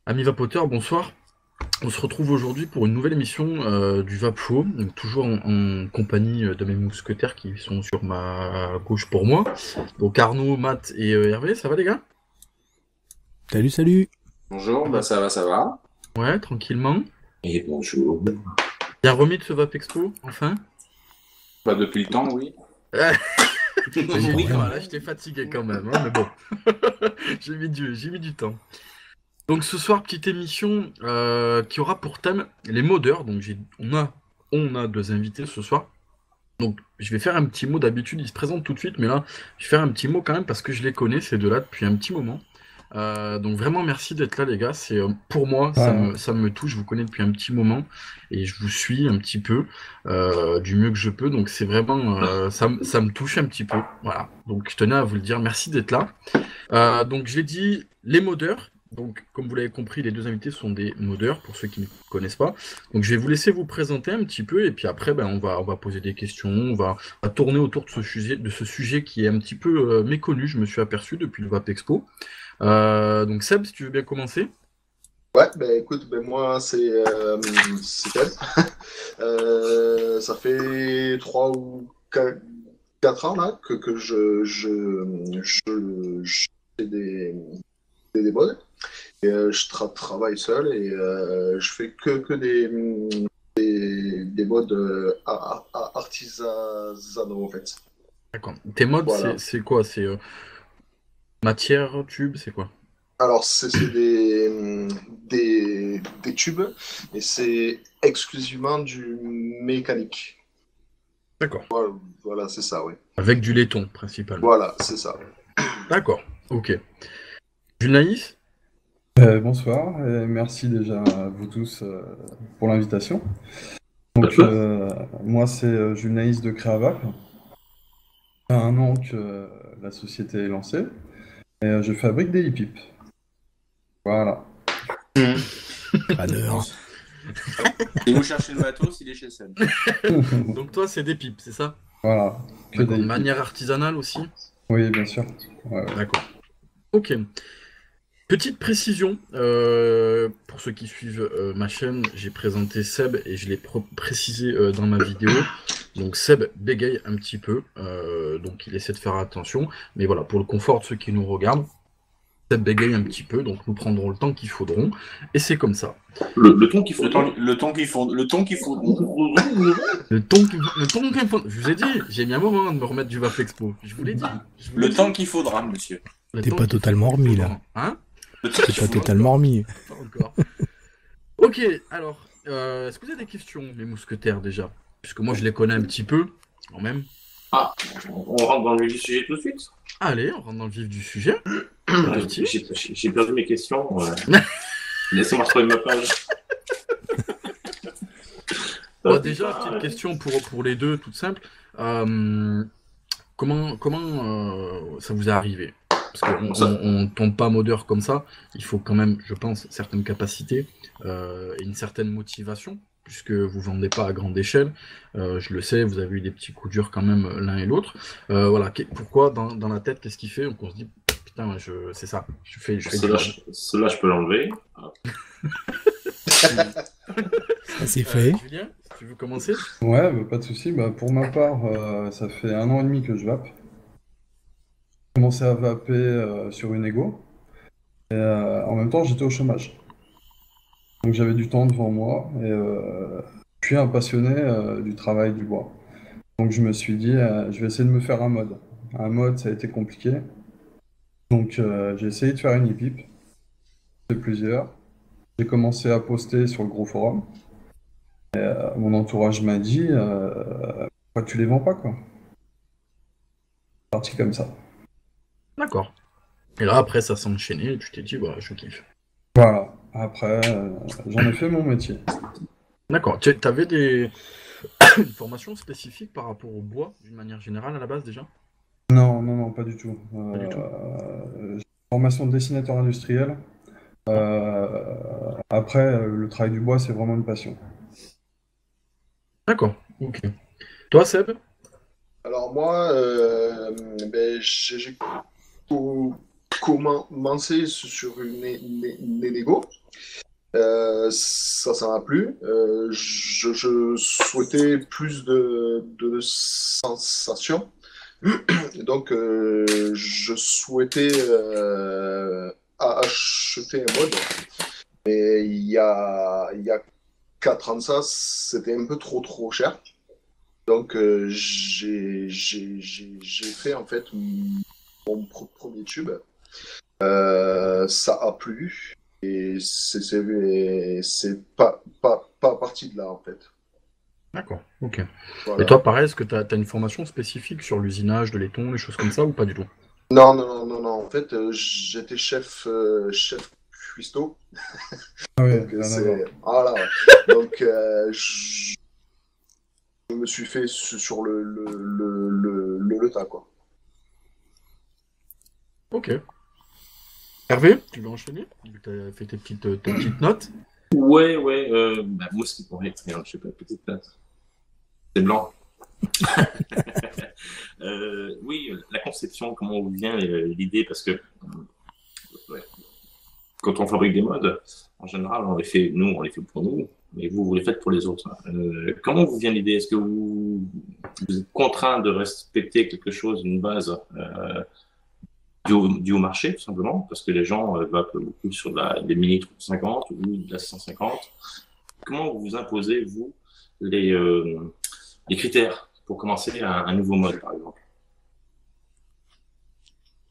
Amis vapoteurs, bonsoir. On se retrouve aujourd'hui pour une nouvelle émission du Vap Show, donc toujours en compagnie de mes mousquetaires qui sont sur ma gauche pour moi. Donc Arnaud, Matt et Hervé, ça va les gars? Salut, salut. Bonjour, Ça bah va. ça va, ça va. Ouais, tranquillement. Et bonjour. Bien remis de ce Vap Expo, enfin? Bah depuis le temps, oui. Quand J'ai, même. voilà, j'étais fatigué quand même, hein, mais bon, j'ai mis du temps. Donc ce soir, petite émission qui aura pour thème les modeurs. Donc on a deux invités ce soir. Donc, je vais faire un petit mot. D'habitude, ils se présentent tout de suite, mais là, je vais faire un petit mot quand même parce que je les connais, ces deux-là, depuis un petit moment. Donc, vraiment, merci d'être là, les gars. C'est pour moi, ça Ouais. me, ça me touche. Je vous connais depuis un petit moment et je vous suis un petit peu du mieux que je peux. Donc, c'est vraiment, ça me touche un petit peu. Voilà. Donc, je tenais à vous le dire. Merci d'être là. Donc, je l'ai dit, les modeurs. Donc, comme vous l'avez compris, les deux invités sont des modeurs, pour ceux qui ne connaissent pas. Donc, je vais vous laisser vous présenter un petit peu, et puis après, ben, on va poser des questions, on va tourner autour de ce sujet qui est un petit peu méconnu, je me suis aperçu depuis le VAP Expo. Donc, Seb, si tu veux bien commencer. Ouais, ben écoute, ben moi c'est Ted. Ça fait 3 ou 4 ans là que je fais des modes et je travaille seul et je fais que des modes artisanaux en fait. D'accord. Tes modes, c'est Voilà. c'est quoi? C'est matière, tube, c'est quoi? Alors c'est des tubes et c'est exclusivement du mécanique. D'accord. Voilà, voilà, c'est ça, oui. Avec du laiton, principalement. Voilà, c'est ça. D'accord. Ok. Du naïf? Bonsoir et merci déjà à vous tous pour l'invitation. Pas de Donc quoi. moi c'est Jules Naïs de Créavac. Ça fait un an que la société est lancée et je fabrique des e-pipes. Voilà. Crâneur. Si vous cherchez le matos, il est chez Seb. Donc, toi, c'est des pipes, c'est ça? Voilà, que D'accord. des De e-pipes. manière artisanale aussi? Oui, bien sûr. Ouais, ouais. D'accord. Ok. Petite précision, pour ceux qui suivent ma chaîne, j'ai présenté Seb et je l'ai précisé dans ma vidéo. Donc Seb bégaye un petit peu, donc il essaie de faire attention. Mais voilà, pour le confort de ceux qui nous regardent, Seb bégaye un petit peu, donc nous prendrons le temps qu'il faudront. Et c'est comme ça. Le ton qu'il faut, le ton qu'il faut. Le ton qu'il faut. Je vous ai dit, j'ai mis un moment de me remettre du Vap Expo. Je vous l'ai dit. Je vous l'ai Le dit. temps qu'il faudra, monsieur. Le T'es temps pas qu'il totalement remis là. faudra. Hein? Le temps T'es qu'il pas faudra. totalement remis. Pas encore. Ok, alors, est-ce que vous avez des questions, mes mousquetaires, déjà? Puisque moi, je les connais un petit peu, quand même. Ah, on rentre dans le vif du sujet tout de suite. Allez, on rentre dans le vif du sujet. C'est parti. J'ai perdu mes questions. Laissez-moi retrouver ma page. Bon, déjà, petite question pour les deux, toute simple. Comment ça vous est arrivé? Parce qu'on on tombe pas modeur comme ça. Il faut quand même, je pense, certaines capacités et une certaine motivation, puisque vous vendez pas à grande échelle. Je le sais, vous avez eu des petits coups durs quand même l'un et l'autre. Voilà, pourquoi dans la tête, qu'est-ce qu'il fait? Donc on se dit, putain, ouais, c'est ça. Je fais du rêve. Cela, je peux l'enlever. Ça c'est fait. Julien, si tu veux commencer? Ouais, bah, pas de souci. Bah, pour ma part, ça fait un an et demi que je vape. J'ai commencé à vaper sur une Ego et en même temps j'étais au chômage. Donc j'avais du temps devant moi et je suis un passionné du travail du bois. Donc je me suis dit, je vais essayer de me faire un mode. Un mode, ça a été compliqué. Donc j'ai essayé de faire une e-pipe, c'est plusieurs. J'ai commencé à poster sur le gros forum. Mon entourage m'a dit, pourquoi tu les vends pas quoi? C'est parti comme ça. D'accord. Et là, après, ça s'est enchaîné et tu t'es dit, bah, je kiffe. Voilà. Après, j'en ai fait mon métier. D'accord. Tu avais une formation spécifique par rapport au bois, d'une manière générale, à la base, déjà? Non, non, non, pas du tout. Pas du tout. J'ai une formation de dessinateur industriel. Après, le travail du bois, c'est vraiment une passion. D'accord. Ok. Toi, Seb? Alors moi, ben, j'ai commencé sur une Lego. Ça m'a plu. Je souhaitais plus de sensations. Donc, je souhaitais acheter un mode. Mais il y a 4 ans de ça, c'était un peu trop cher. Donc, j'ai fait en fait mon premier tube. Ça a plu. Et c'est pas parti de là, en fait. D'accord, ok. Voilà. Et toi, pareil, est-ce que tu as une formation spécifique sur l'usinage de laiton, les choses comme ça, ou pas du tout? Non. En fait, j'étais chef cuistot. Ah oui, Donc, rien à voir. Voilà. Donc, je me suis fait sur le tas, quoi. Ok. Hervé, tu veux enchaîner? Tu as fait tes petites notes? Ouais, moi, ce qui pourrait être, je sais pas, petite place. C'est blanc. Oui, la conception, comment vous vient l'idée, parce que ouais, quand on fabrique des modes, en général, on les fait pour nous, mais vous les faites pour les autres. Comment vous vient l'idée? Est-ce que vous êtes contraint de respecter quelque chose, une base dû au marché, tout simplement, parce que les gens vapent beaucoup sur des mini 350 ou de la 650. Comment vous imposez, vous, les critères pour commencer un nouveau mode, par exemple?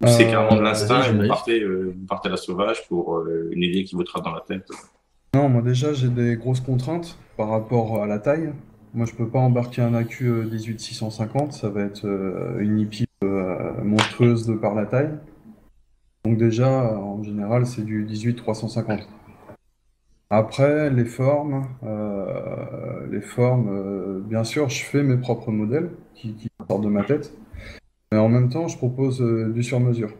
Ou c'est carrément de l'instinct et Vas-y, vous partez à la sauvage pour une idée qui vous trotte dans la tête? Non, moi déjà, j'ai des grosses contraintes par rapport à la taille. Moi, je peux pas embarquer un AQ 18650, ça va être une hippie monstrueuse de par la taille. Donc déjà, en général, c'est du 18350. Après, les formes, bien sûr, je fais mes propres modèles qui sortent de ma tête, mais en même temps, je propose du sur-mesure.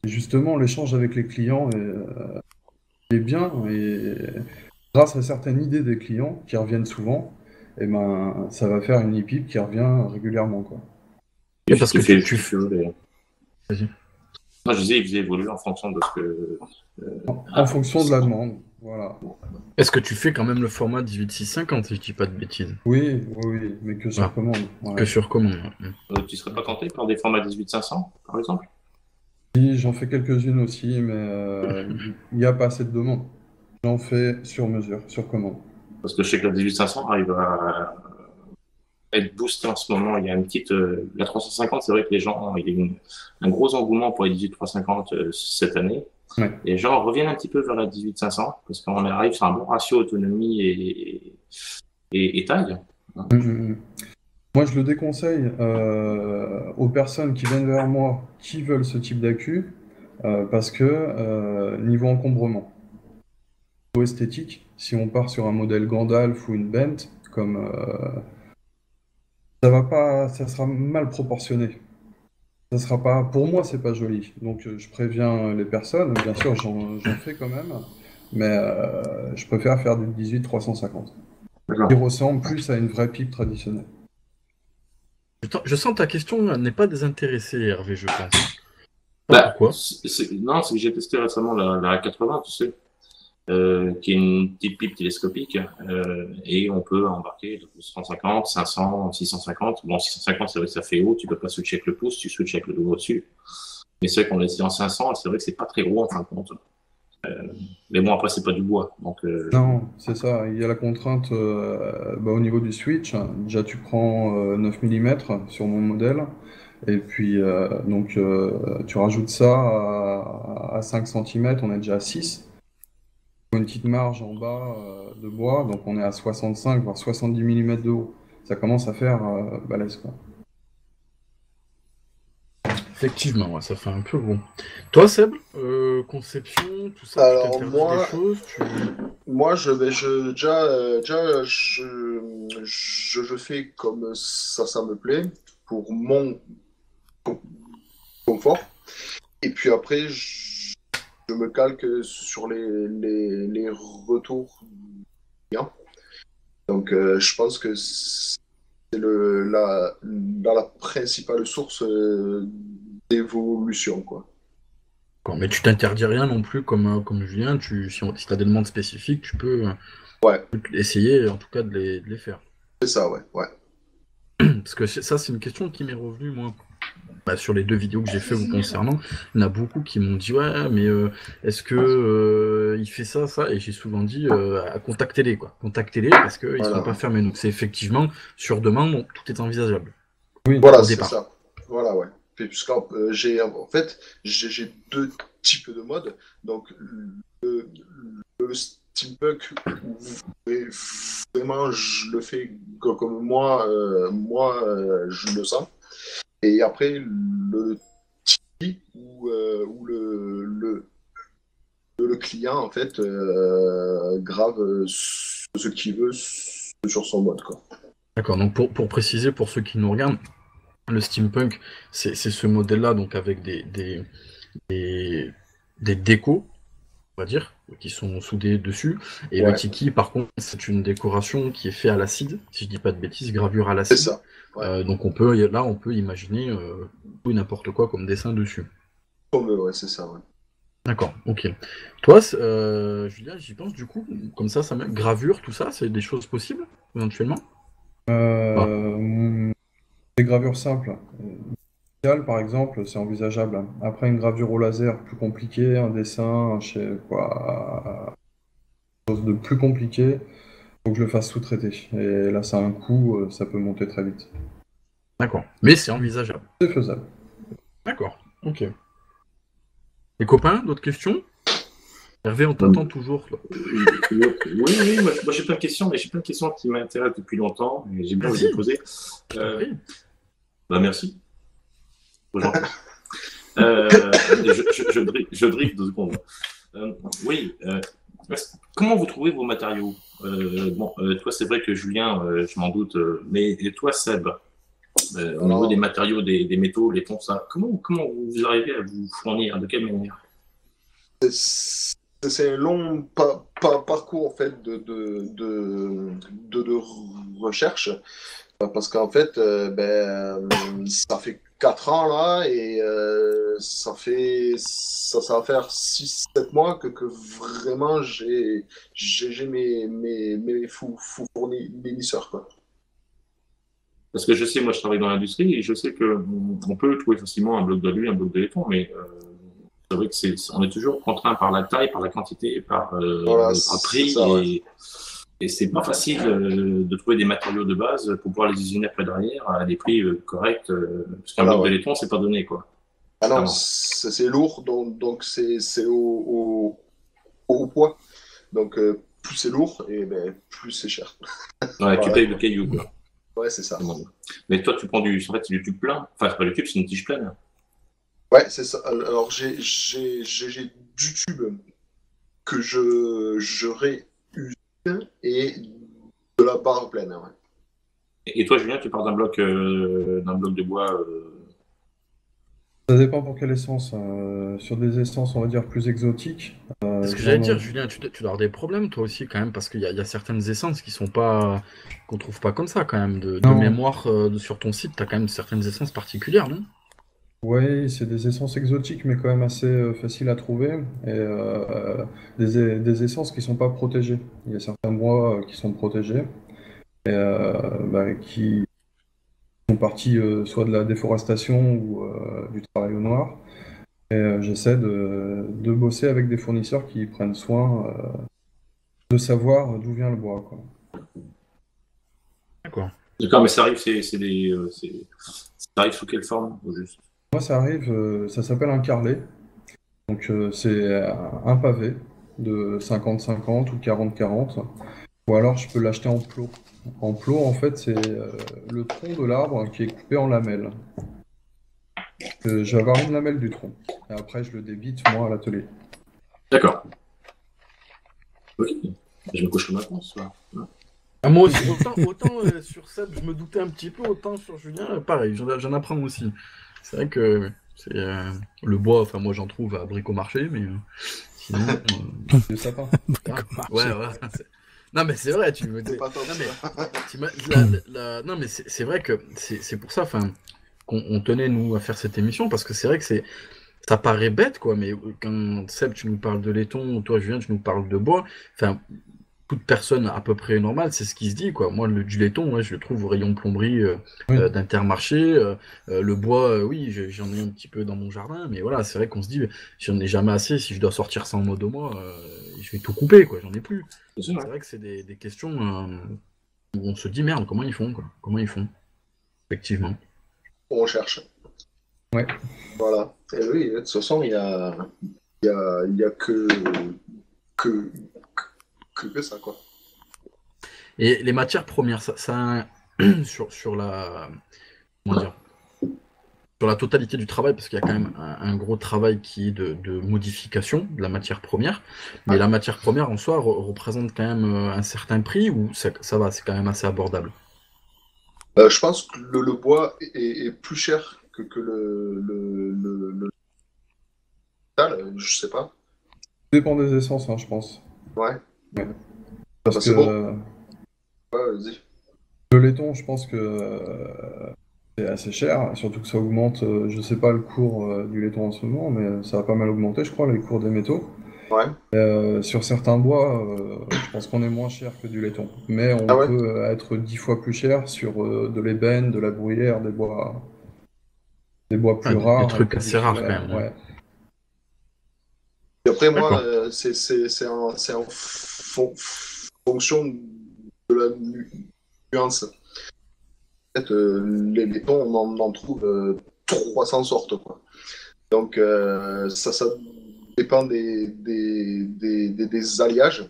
Et justement, l'échange avec les clients est bien, et grâce à certaines idées des clients qui reviennent souvent, et ben, ça va faire une e-pipe qui revient régulièrement, quoi. Et parce que tu Vas-y. Moi, je disais, il faisait évoluer en fonction de ce que... En fonction de la demande, voilà. Est-ce que tu fais quand même le format 18650, si je dis pas de bêtises? Oui, mais que sur commande. Que Ouais. sur commande. tu serais pas tenté par des formats 18500, par exemple? Oui, j'en fais quelques-unes aussi, mais il n'y a pas assez de demandes. J'en fais sur mesure, sur commande. Parce que je sais que la 18500 arrive à être boostée en ce moment. Il y a une petite... la 350, c'est vrai que les gens, il y a un gros engouement pour les 18350 cette année. Ouais. Les gens reviennent un petit peu vers la 18500 parce qu'on arrive sur un bon ratio autonomie et taille. Moi, je le déconseille aux personnes qui viennent vers moi qui veulent ce type d'accu parce que niveau encombrement, niveau esthétique, si on part sur un modèle Gandalf ou une Bent, comme ça sera mal proportionné. Ça sera pas, pour moi, c'est pas joli. Donc, je préviens les personnes. Bien sûr, j'en fais quand même, mais je préfère faire du 18-350. Qui ressemble plus à une vraie pipe traditionnelle. Je sens que ta question n'est pas désintéressée, Hervé, je pense. Pourquoi? Non, c'est que j'ai testé récemment la 80, tu sais, qui est une petite pipe télescopique, et on peut embarquer 150, 500, 650. Bon, 650, c'est vrai que ça fait haut, tu peux pas switcher avec le pouce, tu switches avec le doigt au-dessus. Mais c'est vrai qu'on l'a essayé en 500, et c'est vrai que c'est pas très gros en fin de compte. Mais bon, après, c'est pas du bois. Donc, Non, c'est ça. Il y a la contrainte au niveau du switch. Déjà, tu prends 9 mm sur mon modèle. Et puis, tu rajoutes ça à 5 cm, on est déjà à 6. Une petite marge en bas de bois, donc on est à 65, voire 70 mm de haut. Ça commence à faire balèze, quoi. effectivement, ouais, ça fait un peu gros. Toi, Seb, conception, tout ça, Alors, tu t'interdis des choses, moi, je fais comme ça me plaît, pour mon confort. Et puis après, je me calque sur les retours clients. Donc, je pense que c'est la principale source d'évolution, quoi. Mais tu t'interdis rien non plus, comme Julien, si tu as des demandes spécifiques, tu peux essayer en tout cas de les faire. C'est ça, ouais. Parce que ça, c'est une question qui m'est revenue, moi. Sur les 2 vidéos que j'ai fait vous concernant, il y en a beaucoup qui m'ont dit ouais, mais est-ce que il fait ça, et j'ai souvent dit contactez-les, contactez-les parce qu'ils sont pas fermés. Donc c'est effectivement sur demande, tout est envisageable. Oui, voilà, c'est ça. Voilà, ouais. Puisqu'en j'ai 2 types de modes. Donc le steampunk où vraiment je le fais comme moi je le sens. Et après, le TI où le client, en fait, grave ce qu'il veut sur son mode, quoi. D'accord, donc pour préciser, pour ceux qui nous regardent, le steampunk, c'est ce modèle-là, donc avec des décos, on va dire, qui sont soudés dessus. Et le tiki, par contre, c'est une décoration qui est faite à l'acide, si je dis pas de bêtises, gravure à l'acide. C'est ça. Ouais. Donc on peut imaginer tout et n'importe quoi comme dessin dessus. Ouais, c'est ça, ouais. D'accord, ok. Toi, Julien, j'y pense du coup, comme ça gravure, tout ça, c'est des choses possibles, éventuellement? Des gravures simples. Par exemple, c'est envisageable. Après, une gravure au laser plus compliquée, un dessin, je sais quoi, chose de plus compliqué, faut que je le fasse sous-traiter. Et là, ça a un coût, ça peut monter très vite. D'accord, mais c'est envisageable. C'est faisable. D'accord, ok. Les copains, d'autres questions? Hervé, on t'attend toujours. Oui, moi j'ai plein de questions, mais j'ai plein de questions qui m'intéressent depuis longtemps, et j'ai bien envie de les poser. Merci. Je drift 2 secondes. Comment vous trouvez vos matériaux? Toi, c'est vrai que Julien, je m'en doute, mais et toi, Seb, au niveau des matériaux, des métaux, les tons, ça, comment vous arrivez à vous fournir? De quelle manière? C'est un long parcours en fait de recherche. Parce qu'en fait, ça fait 4 ans là et ça va faire 6-7 mois que vraiment j'ai mes fournisseurs, quoi. Parce que je sais, moi je travaille dans l'industrie et je sais qu'on peut trouver facilement un bloc d'alu, un bloc de laiton, mais c'est vrai que on est toujours contraint par la taille, par la quantité, par le prix. Ça, ouais. Et c'est pas facile de trouver des matériaux de base pour pouvoir les usiner après derrière à des prix corrects. Parce qu'un bloc de laiton, c'est pas donné, quoi. Ah non, c'est lourd, donc c'est au poids. Donc plus c'est lourd, et plus c'est cher. Ouais, tu payes le caillou, quoi. Ouais, c'est ça. Mais toi, tu prends du tube plein. Enfin, c'est pas le tube, c'est une tige pleine. Ouais, c'est ça. Alors j'ai du tube que je réusine et de la barre pleine. Ouais. Et toi, Julien, tu pars d'un bloc de bois. Ça dépend pour quelle essence. Sur des essences, on va dire, plus exotiques. C'est ce que j'allais dire, Julien, tu dois avoir des problèmes toi aussi quand même, parce qu'il y a certaines essences qu'on trouve pas comme ça quand même. De mémoire, sur ton site, tu as quand même certaines essences particulières, non? Oui, c'est des essences exotiques, mais quand même assez faciles à trouver. Et des essences qui sont pas protégées. Il y a certains bois qui sont protégés et qui font partie soit de la déforestation ou du travail au noir. Et j'essaie de bosser avec des fournisseurs qui prennent soin de savoir d'où vient le bois, quoi. D'accord. D'accord, mais ça arrive, ça arrive sous quelle forme, au juste? Moi, ça arrive, ça s'appelle un carrelet. Donc, c'est un pavé de 50-50 ou 40-40. Ou alors, je peux l'acheter en plot. En plot, en fait, c'est le tronc de l'arbre qui est coupé en lamelles. Je vais avoir une lamelle du tronc. Et après, je le débite, moi, à l'atelier. D'accord. Oui. Je me couche le matin, ce soir. Ah, moi aussi, autant sur Seb, je me doutais un petit peu, autant sur Julien, pareil, j'en apprends aussi. C'est vrai que c'est le bois, enfin moi j'en trouve à Bricomarché, mais sinon... Le sapin. Ouais. Non mais c'est vrai, tu me dis... Non mais c'est vrai que c'est pour ça qu'on tenait nous à faire cette émission, parce que c'est vrai que ça paraît bête, quoi, mais quand Seb, tu nous parles de laiton, toi, Julien, tu nous parles de bois, enfin, toute personne à peu près normale, c'est ce qui se dit, quoi. Moi, du laiton, ouais, je le trouve au rayon plomberie Oui. d'Intermarché. Le bois, oui, j'en ai un petit peu dans mon jardin, mais voilà, c'est vrai qu'on se dit, j'en ai jamais assez. Si je dois sortir 100 mots de mois, je vais tout couper, quoi. J'en ai plus. C'est vrai que c'est des questions où on se dit, merde, comment ils font, quoi. Comment ils font, effectivement. On cherche. Ouais. Voilà. Et oui, de toute façon, il y a que ça, quoi. Et les matières premières, sur la, comment dire, sur la totalité du travail, parce qu'il y a quand même un gros travail qui est de modification de la matière première, mais la matière première en soi représente quand même un certain prix, ou ça va, c'est quand même assez abordable. Je pense que le bois est plus cher que le métal, je sais pas. Ça dépend des essences, hein, je pense. Ouais. Ouais. Bah, Parce c'est que bon. Ouais, vas-y. le laiton, je pense que c'est assez cher, surtout que ça augmente. Je sais pas le cours du laiton en ce moment, mais ça a pas mal augmenté, je crois, les cours des métaux. Ouais. Sur certains bois, je pense qu'on est moins cher que du laiton. Mais on Ah ouais? peut être 10 fois plus cher sur de l'ébène, de la bruyère, des bois plus Ah, des rares, trucs plus assez rares quand difficiles. même. Ouais. Et après, moi, D'accord. c'est en fonction de la nuance. En fait, les laitons, on en trouve 300 sortes, quoi. Donc, ça dépend des alliages,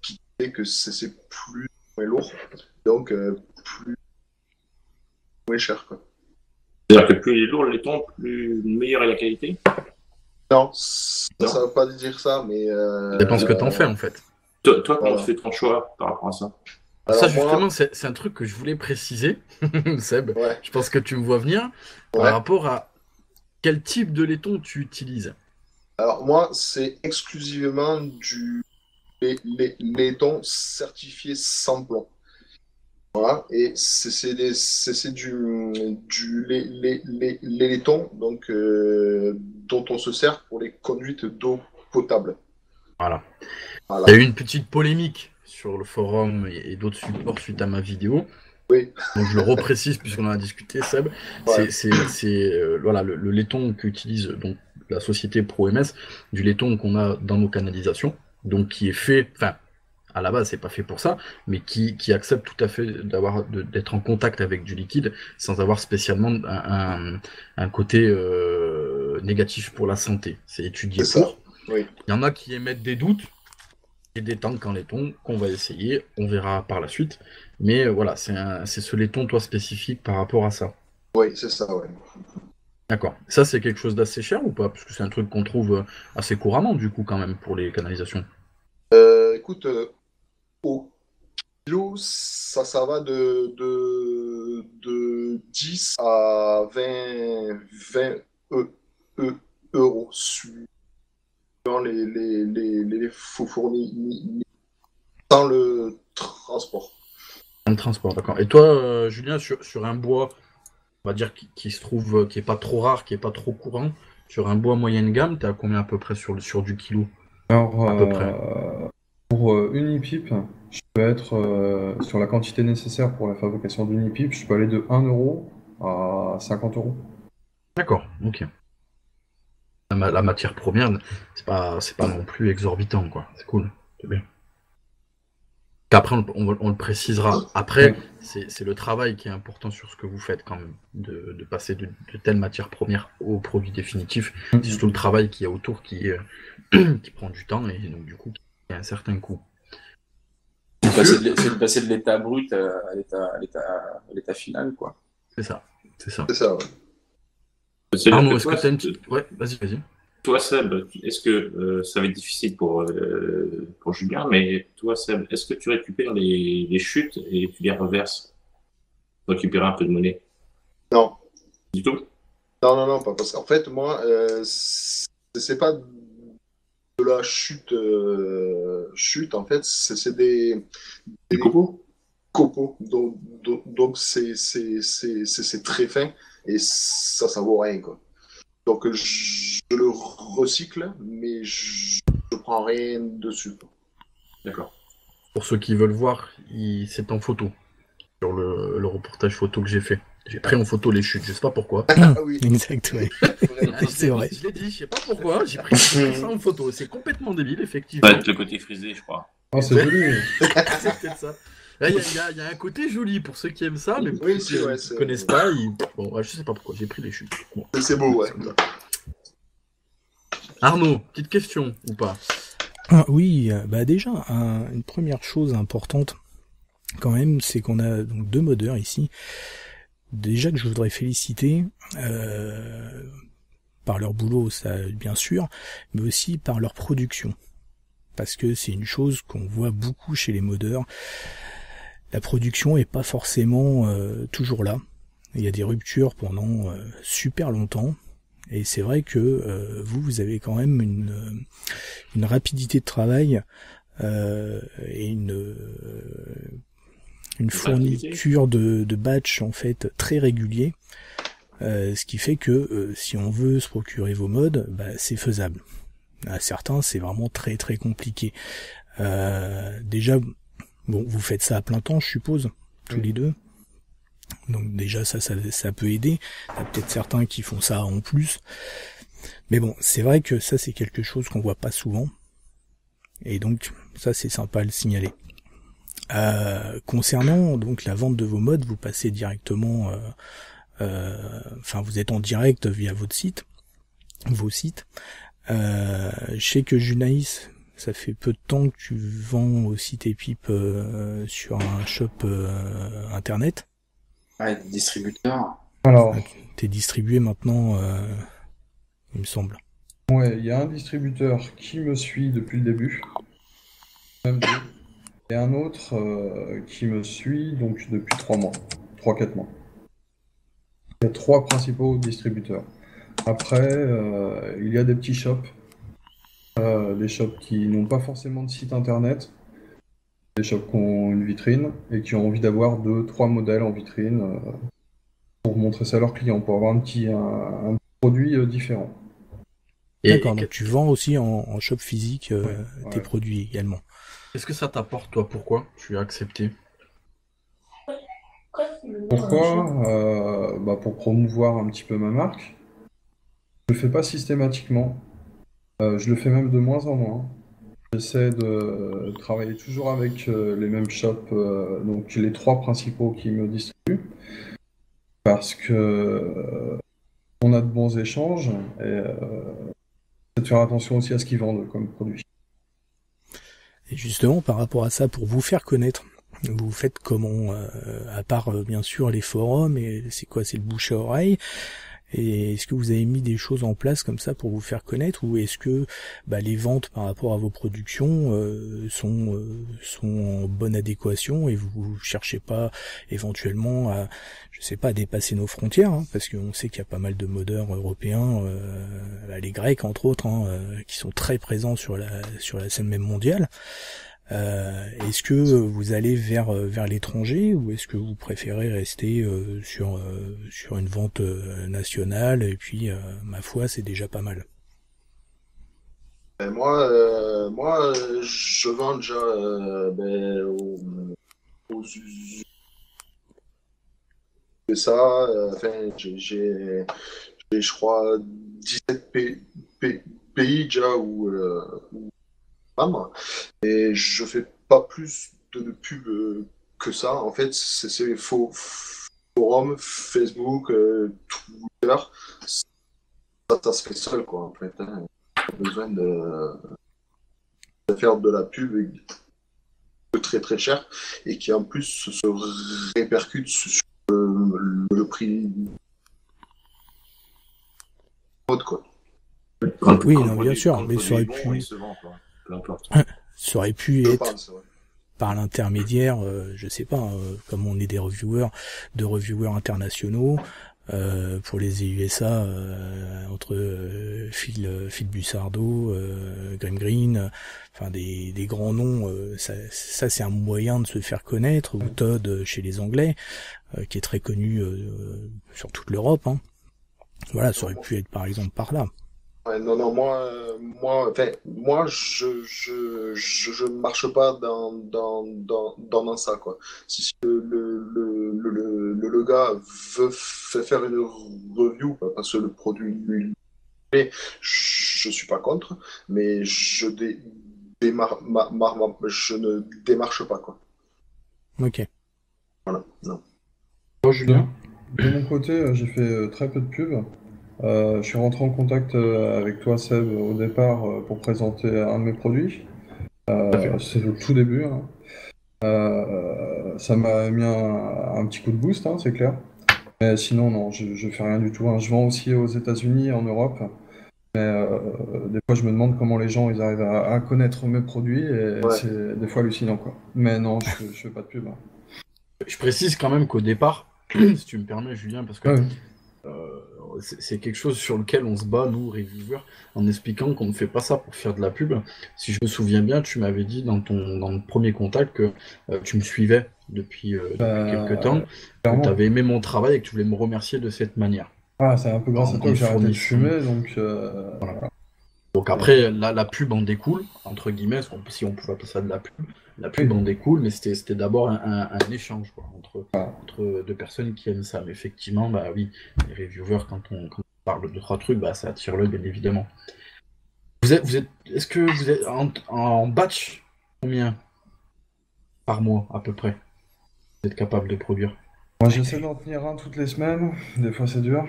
qui fait que c'est plus moins lourd, donc plus moins cher, quoi. C'est-à-dire que plus il est lourd le laiton, plus meilleure est la qualité. Non, Non. ça veut pas dire ça, mais... Ça dépend ce que t'en fais, en fait. Toi, comment Voilà. tu fais ton choix par rapport à ça? Alors ça, Alors, moi, justement, c'est un truc que je voulais préciser, Seb. ouais, Je pense que tu me vois venir par ouais. rapport à quel type de laiton tu utilises. Alors, moi, c'est exclusivement du laiton certifié sans plomb. Voilà, et c'est du laiton donc, dont on se sert pour les conduites d'eau potable. Voilà. Voilà. Il y a eu une petite polémique sur le forum et d'autres supports suite à ma vidéo. Oui. Donc je le reprécise puisqu'on en a discuté, Seb. Ouais. Voilà, le laiton qu'utilise donc la société ProMS, du laiton qu'on a dans nos canalisations, donc qui est fait, enfin, à la base, c'est pas fait pour ça, mais qui accepte tout à fait d'être en contact avec du liquide sans avoir spécialement un côté négatif pour la santé. C'est étudié C'est ça. pour. Oui. Il y en a qui émettent des doutes et des tanks en laiton qu'on va essayer, on verra par la suite. Mais voilà, c'est ce laiton, toi, spécifique par rapport à ça. Oui, c'est ça, ouais. D'accord. Ça, c'est quelque chose d'assez cher ou pas? Parce que c'est un truc qu'on trouve assez couramment, du coup, quand même, pour les canalisations. Écoute, au kilo, ça va de 10 à 20 euros suivant les faux fournis sans le transport. Un transport, d'accord. Et toi, Julien, sur un bois, on va dire qui se trouve, qui est pas trop rare, qui est pas trop courant, sur un bois moyenne gamme, t'es à combien à peu près sur du kilo? Alors, À peu près. pour Unipipe, je peux être sur la quantité nécessaire pour la fabrication d'Unipipe, je peux aller de 1 euro à 50 euros. D'accord, ok. La matière première, c'est pas non plus exorbitant, quoi. C'est cool, c'est bien. Qu'après, on le précisera. Après, Oui. c'est le travail qui est important sur ce que vous faites quand même, de passer de telles matières premières au produit définitif. C'est surtout le travail qu'il y a autour qui prend du temps et donc du coup qui a un certain coût. C'est de passer de l'état brut à l'état final, quoi. C'est ça, c'est ça. C'est ça, ouais. C'est-à-dire Arnaud, que est-ce que tu as une petite... Ouais, vas-y. toi, Seb, est-ce que ça va être difficile pour Julien, mais toi, Seb, est-ce que tu récupères les chutes et tu les reverses pour récupérer un peu de monnaie? Non. Du tout? Non, pas parce qu'en fait, moi, c'est pas de la chute, en fait, c'est des copeaux? copeaux. Donc c'est très fin et ça vaut rien, quoi. Donc je le recycle, mais je prends rien dessus. D'accord. Pour ceux qui veulent voir, c'est en photo. Sur le reportage photo que j'ai fait. J'ai pris en photo les chutes, je sais pas pourquoi. Ah oui. Exact, ouais. C'est vrai. Je l'ai dit, je sais pas pourquoi, j'ai pris ça en photo. C'est complètement débile, effectivement. Ça va être le côté frisé, je crois. Oh, c'est joli. C'est peut-être ça. Là, il y a un côté joli pour ceux qui aiment ça, mais pour Oui, ceux qui ne connaissent pas, bon, ouais, je sais pas pourquoi, j'ai pris les chutes. Bon. C'est beau, ouais. Arnaud, petite question ou pas? Ah, oui, bah déjà, une première chose importante, quand même, c'est qu'on a donc 2 modeurs ici. Déjà que je voudrais féliciter par leur boulot, ça bien sûr, mais aussi par leur production. Parce que c'est une chose qu'on voit beaucoup chez les modeurs. La production est pas forcément toujours là. Il y a des ruptures pendant super longtemps. Et c'est vrai que vous avez quand même une rapidité de travail et une fourniture de batch en fait très régulier, ce qui fait que si on veut se procurer vos mods, bah, c'est faisable. À certains, c'est vraiment très très compliqué. Déjà, bon, vous faites ça à plein temps, je suppose, tous les deux. Donc déjà ça peut aider. Il y a peut-être certains qui font ça en plus. Mais bon, c'est vrai que ça c'est quelque chose qu'on voit pas souvent. Et donc ça c'est sympa à le signaler. Concernant donc la vente de vos mods, vous passez directement enfin vous êtes en direct via vos sites. Je sais que Junaïs, ça fait peu de temps que tu vends aussi tes pipes sur un shop internet. Ouais, distributeur. Alors, T'es distribué maintenant, il me semble. ouais, il y a un distributeur qui me suit depuis le début, même deux, et un autre qui me suit donc depuis 3-4 mois. Il y a 3 principaux distributeurs. Après, il y a des petits shops, des shops qui n'ont pas forcément de site internet, des shops qui ont une vitrine et qui ont envie d'avoir 2-3 modèles en vitrine pour montrer ça à leurs clients, pour avoir un produit différent. D'accord, donc tu vends aussi en shop physique tes ouais. produits également. Qu'est-ce que ça t'apporte, toi? Pourquoi tu as accepté? Pourquoi pour promouvoir un petit peu ma marque. Je le fais pas systématiquement, je le fais même de moins en moins. J'essaie de travailler toujours avec les mêmes shops, donc les 3 principaux qui me distribuent, parce que on a de bons échanges et c'est de faire attention aussi à ce qu'ils vendent comme produit. Et justement, par rapport à ça, pour vous faire connaître, vous faites comment, à part bien sûr les forums, et c'est quoi, c'est le bouche à oreille, et est-ce que vous avez mis des choses en place comme ça pour vous faire connaître, ou est-ce que les ventes par rapport à vos productions sont en bonne adéquation et vous cherchez pas éventuellement à, je sais pas, à dépasser nos frontières, hein, parce qu'on sait qu'il y a pas mal de modeurs européens, les Grecs entre autres, qui sont très présents sur la scène même mondiale. Est-ce que vous allez vers l'étranger, ou est-ce que vous préférez rester sur une vente nationale, et puis ma foi c'est déjà pas mal. Et moi, je vends déjà aux USA. Enfin, j'ai, je crois, 17 pays déjà où et je fais pas plus de pub que ça. En fait, c'est faux forum, Facebook, Twitter. Ça se fait seul, quoi, en fait. Hein. Pas besoin de faire de la pub très très cher et qui en plus se répercute sur le prix mode, quoi. Oui, non, bien sûr, mais ça aurait pu être par l'intermédiaire, je sais pas, comme on est des reviewers internationaux, pour les USA, entre Phil Bussardo, Graham Greene, enfin des grands noms, ça c'est un moyen de se faire connaître, ou Todd chez les Anglais, qui est très connu sur toute l'Europe, hein. Voilà, ça aurait pu être par exemple par là. Ouais, non, moi, je marche pas dans ça, quoi. Si le gars veut faire une review, parce que le produit lui plaît, je suis pas contre, mais je ne démarche pas, quoi. Ok. Voilà, non. Toi, Julien? De mon côté, j'ai fait très peu de pubs. Je suis rentré en contact avec toi, Seb, au départ pour présenter un de mes produits. C'est le tout début, hein. Ça m'a mis un petit coup de boost, hein, c'est clair. Mais sinon, non, je fais rien du tout, hein. Je vends aussi aux États-Unis et en Europe. Mais des fois, je me demande comment les gens ils arrivent à connaître mes produits et Ouais. c'est des fois hallucinant, quoi. Mais non, je fais pas de pub, hein. Je précise quand même qu'au départ, si tu me permets, Julien, parce que Ouais. c'est quelque chose sur lequel on se bat, nous, reviewers, en expliquant qu'on ne fait pas ça pour faire de la pub. Si je me souviens bien, tu m'avais dit dans le premier contact que tu me suivais depuis quelques temps, que Clairement. tu avais aimé mon travail et que tu voulais me remercier de cette manière. Ah, c'est un peu grâce à En toi que j'ai arrêté de fournissant. fumer, donc Voilà. Donc après, la pub en découle, entre guillemets, si on pouvait appeler ça de la pub Oui. en découle, mais c'était d'abord un échange quoi, entre deux personnes qui aiment ça. Mais effectivement, bah oui, les reviewers, quand on parle de 3 trucs, bah ça attire l'œil, bien évidemment. Est-ce que vous êtes en batch combien par mois, à peu près, vous êtes capable de produire? Moi, j'essaie d'en tenir un toutes les semaines. Des fois, c'est dur.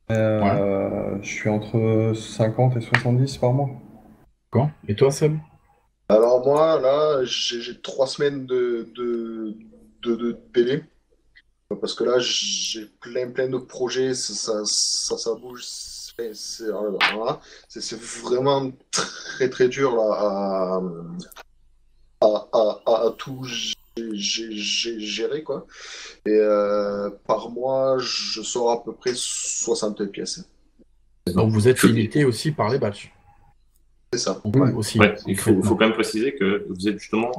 Mais je suis entre 50 et 70 par mois. D'accord. Et toi, Seb? Alors moi, là, j'ai 3 semaines de délai. Parce que là, j'ai plein de projets, ça bouge. Voilà. C'est vraiment très dur là, à tout gérer, quoi. Et par mois, je sors à peu près 60 pièces. Donc vous êtes limité aussi par les batchs. C'est ça. Donc, Ouais. aussi. Ouais, il faut concrètement. quand même préciser que vous êtes justement,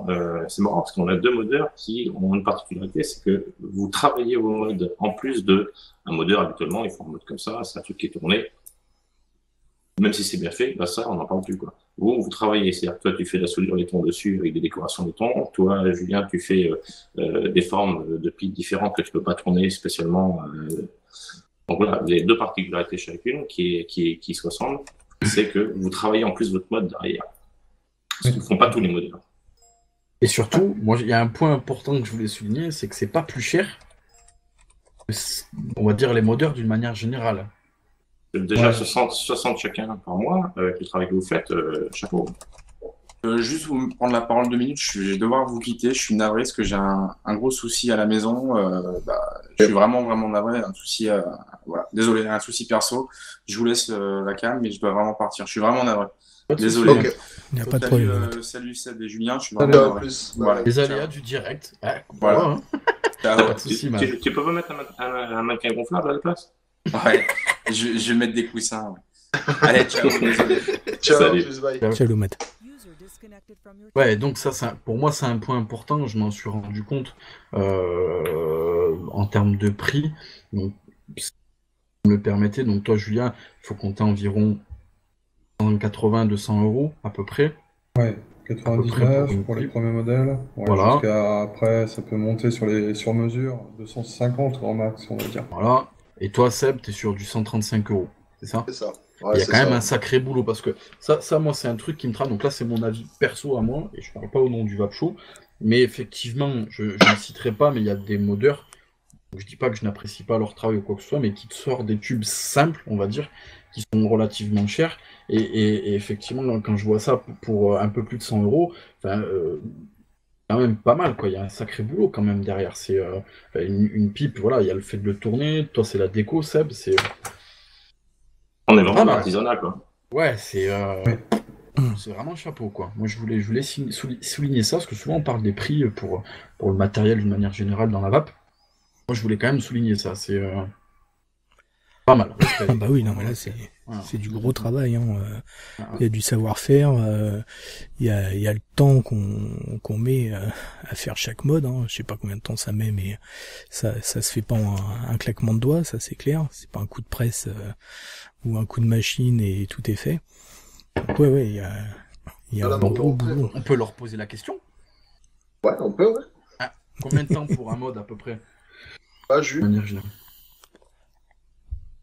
c'est marrant parce qu'on a 2 modeurs qui ont une particularité, c'est que vous travaillez vos modes en plus de un modeur habituellement, il faut un mode comme ça, c'est un truc qui est tourné. Même si c'est bien fait, bah ça, on n'en parle plus, quoi. Vous travaillez, c'est-à-dire que toi, tu fais la soudure des tons dessus avec des décorations de tons. Toi, Julien, tu fais des formes de piles différentes que tu peux pas tourner spécialement. Donc voilà, vous avez 2 particularités chacune qui se ressemblent. C'est que vous travaillez en plus votre mode derrière. Ce que ne font pas tous les modeurs. Et surtout, moi, il y a un point important que je voulais souligner, c'est que c'est pas plus cher que, on va dire, les modeurs d'une manière générale. Déjà, Ouais. 60 chacun par mois, avec le travail que vous faites, chapeau. Juste vous prendre la parole 2 minutes, je vais devoir vous quitter. Je suis navré parce que j'ai un gros souci à la maison. Je suis vraiment navré. Un souci, voilà. Désolé, un souci perso. Je vous laisse la cam, mais je dois vraiment partir. Je suis vraiment navré. Pas de Désolé. souci. Ok. Il n'y a pas de Salut, problème. salut Seb et Julien, je suis Salut, vraiment En navré. plus, Voilà. Les Ciao. aléas du direct. Voilà. Voilà, hein. Ciao. Pas de souci, man. Tu peux pas mettre un mannequin gonflable à la place? Ouais. Je vais mettre des coussins. Ouais. Allez, ciao. Désolé. Ciao, Salut. plus, bye. Salut, Matt. Ouais, donc ça, pour moi, c'est un point important. Je m'en suis rendu compte en termes de prix. Donc, si vous me le permettez, donc toi, Julien, il faut compter environ 180-200 € à peu près. Ouais, près 99 pour pour les une premiers modèles. Ouais, Voilà. jusqu'à après, ça peut monter sur les sur-mesure, 250 grand max, on va dire. Voilà. Et toi, Seb, t'es sur du 135 €. C'est ça? C'est ça. Il Ouais, y a c'est quand même ça. un sacré boulot parce que ça, moi, c'est un truc qui me trame. Donc là, c'est mon avis perso à moi et je parle pas au nom du Vap Show. Mais effectivement, je ne citerai pas, mais il y a des modeurs. Je dis pas que je n'apprécie pas leur travail ou quoi que ce soit, mais qui te sortent des tubes simples, on va dire, qui sont relativement chers. Et effectivement, quand je vois ça pour un peu plus de 100 €, enfin, quand même pas mal, quoi. Il y a un sacré boulot quand même derrière. C'est une pipe, voilà, il y a le fait de le tourner. Toi, c'est la déco, Seb. On est vraiment Ah, dans bah. l'artisanat, quoi. Ouais, Ouais. c'est vraiment chapeau, quoi. Moi, je voulais souligner ça, parce que souvent, on parle des prix pour le matériel d'une manière générale dans la vape. Moi, je voulais quand même souligner ça. C'est pas mal. Ah bah oui, non, mais là, Voilà. C'est du gros travail, hein. Ah, Il y a du savoir-faire, il y a le temps qu'on met à faire chaque mode, hein. Je sais pas combien de temps ça met, mais ça se fait pas en un claquement de doigts, ça c'est clair. C'est pas un coup de presse ou un coup de machine et tout est fait. Donc ouais, il y a Voilà, un bon, gros après, boulot. on peut leur poser la question. Ouais, on peut, ouais. Combien de temps pour un mode à peu près? Pas De Jules. manière générale.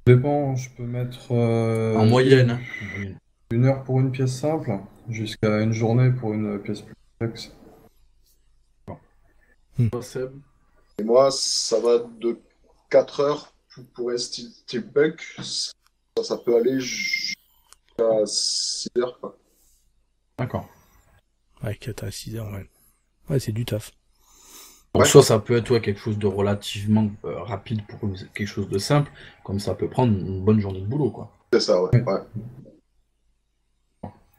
Dépend, je peux mettre En moyenne. Hein. En moyenne. 1 heure pour une pièce simple, jusqu'à une journée pour une pièce plus complexe. Toi, Seb? Et moi, ça va de 4 heures pour un steampunk. Ça peut aller jusqu'à 6 heures, quoi. D'accord. Ouais, 4 à 6 heures, ouais. Ouais, c'est du taf. Donc Ouais. soit ça peut être quelque chose de relativement rapide pour quelque chose de simple, comme ça peut prendre une bonne journée de boulot, quoi. C'est ça, ouais. Ouais.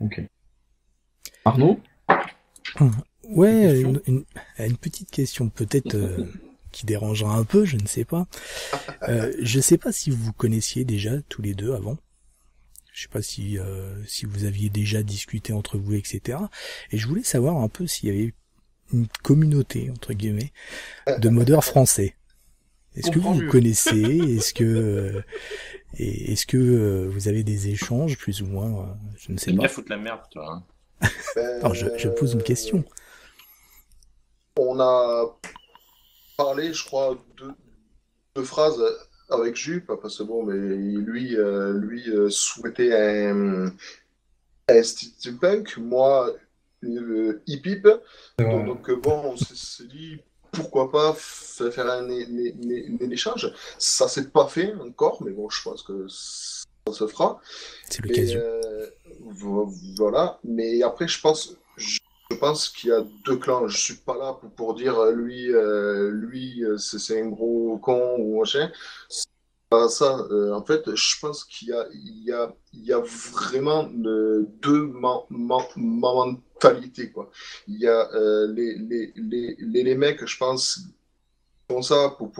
Ok. Arnaud? Ouais, Une une petite question peut-être qui dérangera un peu, je ne sais pas. Je sais pas si vous vous connaissiez déjà tous les deux avant. Je sais pas si vous aviez déjà discuté entre vous, etc. Et je voulais savoir un peu s'il y avait une communauté, entre guillemets, de modeurs français. Est-ce que vous vous connaissez? Est-ce que vous avez des échanges plus ou moins? Je ne sais T'aimes pas. bien foutre la merde, toi. Hein. Alors, je pose une question. On a parlé, je crois, deux phrases avec Jules, parce que bon, mais lui souhaitait un steampunk, moi, hip-hip. C'est vrai. Donc bon, on s'est dit, pourquoi pas faire un échange. Ça s'est pas fait encore, mais bon, je pense que ça se fera. C'est Mais l'occasion. voilà. Mais après, je pense qu'il y a deux clans. Je suis pas là pour dire lui, c'est un gros con ou machin. C'est pas ça. En fait, je pense qu'il y a vraiment deux mentalités, quoi. Il y a les mecs, je pense, qui font ça pour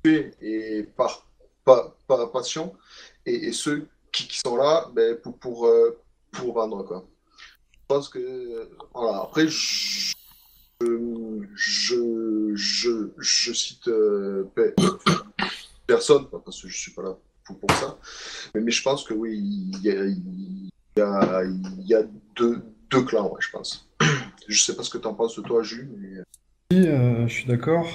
tuer et par passion, et ceux qui sont là ben, pour vendre, quoi. Je pense que voilà. Après, je cite personne, parce que je suis pas là pour ça, mais je pense que oui, il y a deux clans, ouais, je pense. Je sais pas ce que t'en penses toi, Jules, mais... Si, je suis d'accord.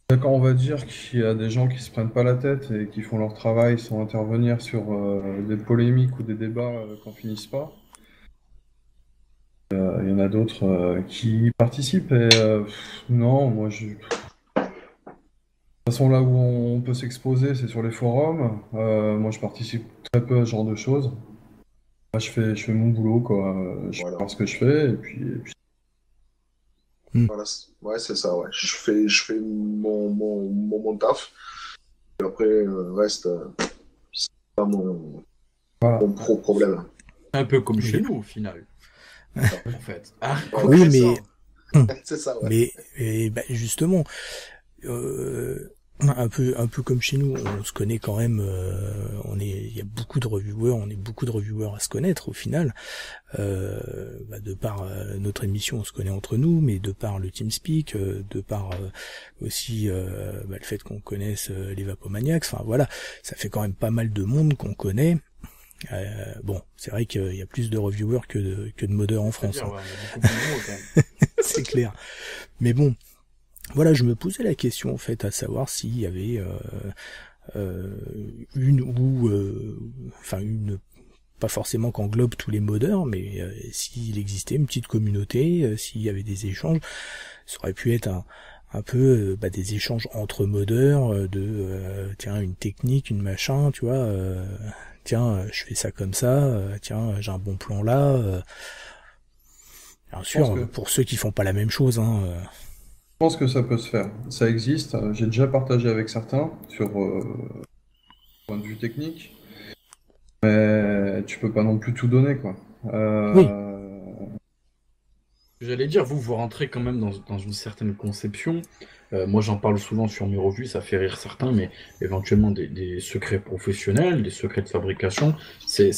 D'accord, on va dire qu'il y a des gens qui se prennent pas la tête et qui font leur travail sans intervenir sur des polémiques ou des débats qu'on finisse pas. Il y en a d'autres qui y participent et non, moi je... De toute façon, là où on peut s'exposer, c'est sur les forums. Moi, je participe très peu à ce genre de choses. Moi, je fais mon boulot, quoi. Je Voilà. fais ce que je fais, et puis... Voilà, ouais, c'est ça, ouais. Je fais mon taf. Et après, le reste, c'est pas Voilà. mon problème. Un peu comme chez nous, au final. En fait. Ah, Ouais, Oui, c'est mais ça. C'est ça, ouais. mais bah, justement, un peu comme chez nous, on se connaît quand même. Il y a beaucoup de reviewers, on est beaucoup de reviewers à se connaître au final. Bah, de par notre émission, on se connaît entre nous, mais de par le TeamSpeak, de par aussi bah, le fait qu'on connaisse les Vapomaniacs. Enfin voilà, ça fait quand même pas mal de monde qu'on connaît. Bon, c'est vrai qu'il y a plus de reviewers que de modeurs en France. C'est-à-dire, ouais, on est beaucoup plus nombreux, quand même. C'est clair. Mais bon, voilà, je me posais la question en fait à savoir s'il y avait une pas forcément qu'englobe tous les modeurs, mais s'il existait une petite communauté, s'il y avait des échanges, ça aurait pu être un peu des échanges entre modeurs, tiens, une technique, une machin, tu vois, tiens, je fais ça comme ça, tiens, j'ai un bon plan là. Bien sûr, pour ceux qui font pas la même chose, hein. Je pense que ça peut se faire. Ça existe. J'ai déjà partagé avec certains sur point de vue technique. Mais tu peux pas non plus tout donner, quoi. Oui. J'allais dire, vous rentrez quand même dans une certaine conception. Moi, j'en parle souvent sur mes revues, ça fait rire certains, mais éventuellement des secrets professionnels, des secrets de fabrication, c'est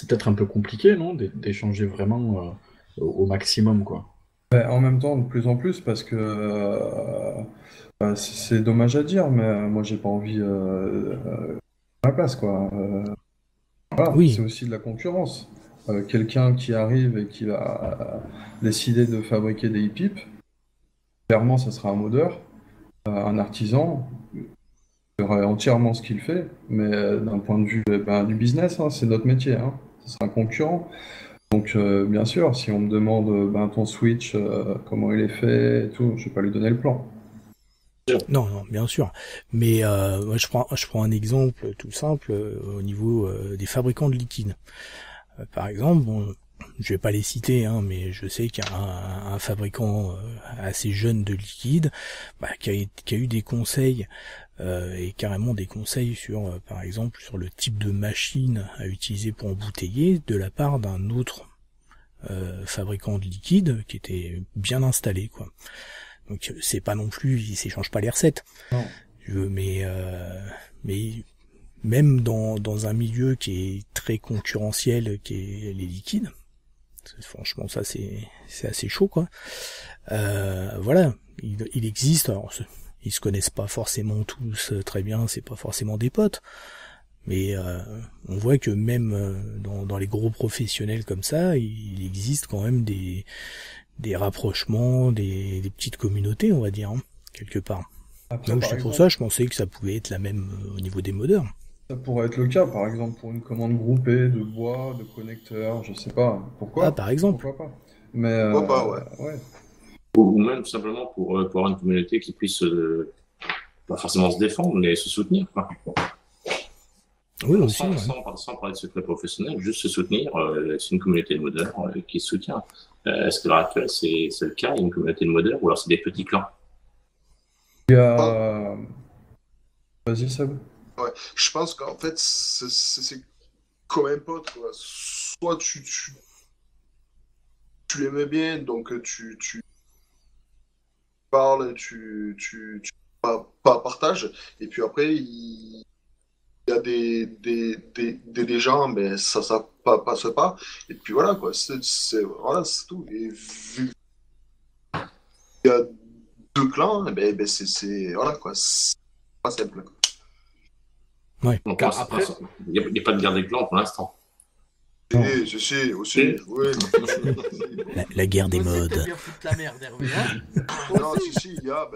peut-être un peu compliqué, non? D'échanger vraiment au maximum, quoi. En même temps, de plus en plus, parce que c'est dommage à dire, mais moi j'ai pas envie à ma place, quoi. Voilà, c'est Oui, aussi de la concurrence. Quelqu'un qui arrive et qui va décider de fabriquer des hip clairement, ça sera un modeur, un artisan, il ferait entièrement ce qu'il fait, mais d'un point de vue du business, hein, c'est notre métier, hein, ce sera un concurrent. Donc, bien sûr, si on me demande ton switch, comment il est fait et tout, je vais pas lui donner le plan. non, non, bien sûr. Mais moi, je prends un exemple tout simple au niveau des fabricants de liquide. Par exemple, bon, je vais pas les citer, hein, mais je sais qu'il y a un fabricant assez jeune de liquide qui a eu des conseils et carrément des conseils sur, par exemple, sur le type de machine à utiliser pour embouteiller de la part d'un autre fabricant de liquide qui était bien installé, quoi. Donc c'est pas non plus, ils s'échangent pas les recettes. Non. Mais même dans un milieu qui est très concurrentiel, qui est les liquides, franchement ça c'est assez chaud, quoi. Voilà, il existe, alors ils se connaissent pas forcément tous très bien, c'est pas forcément des potes, mais on voit que même dans les gros professionnels comme ça, il existe quand même des rapprochements, des petites communautés, on va dire, hein, quelque part. Après, Donc par c'est pour exemple, ça je pensais que ça pouvait être la même au niveau des modeurs. ça pourrait être le cas, par exemple, pour une commande groupée de bois, de connecteurs, je sais pas. Ah, Pourquoi? par exemple. Pourquoi pas? Mais, Pourquoi pas, ouais. ouais. Ou même tout simplement pour avoir une communauté qui puisse pas forcément se défendre, mais se soutenir, quoi. Oui, aussi, Sans, ouais. sans parler de secret professionnel, juste se soutenir, c'est une communauté de modeurs qui se soutient. Est-ce que à l'heure actuelle, c'est le cas, il y a une communauté de modeurs, ou alors c'est des petits clans? Il y a... Vas-y, Seb. Ouais. Je pense qu'en fait, c'est comme un pote, quoi. Soit tu l'aimais bien, donc tu parles, pas partages, et puis après, il y a des gens, mais ça passe pas, et puis voilà, quoi. Voilà, c'est tout. Et vu qu'il y a deux clans, voilà, quoi. C'est pas simple. Ouais. Donc, Car moi, après- il n'y a pas de guerre des clans pour l'instant. Non. Si, aussi, oui. La guerre des modes. T'aimes bien foutre la merde, Hervé, hein? Non, si, il y a,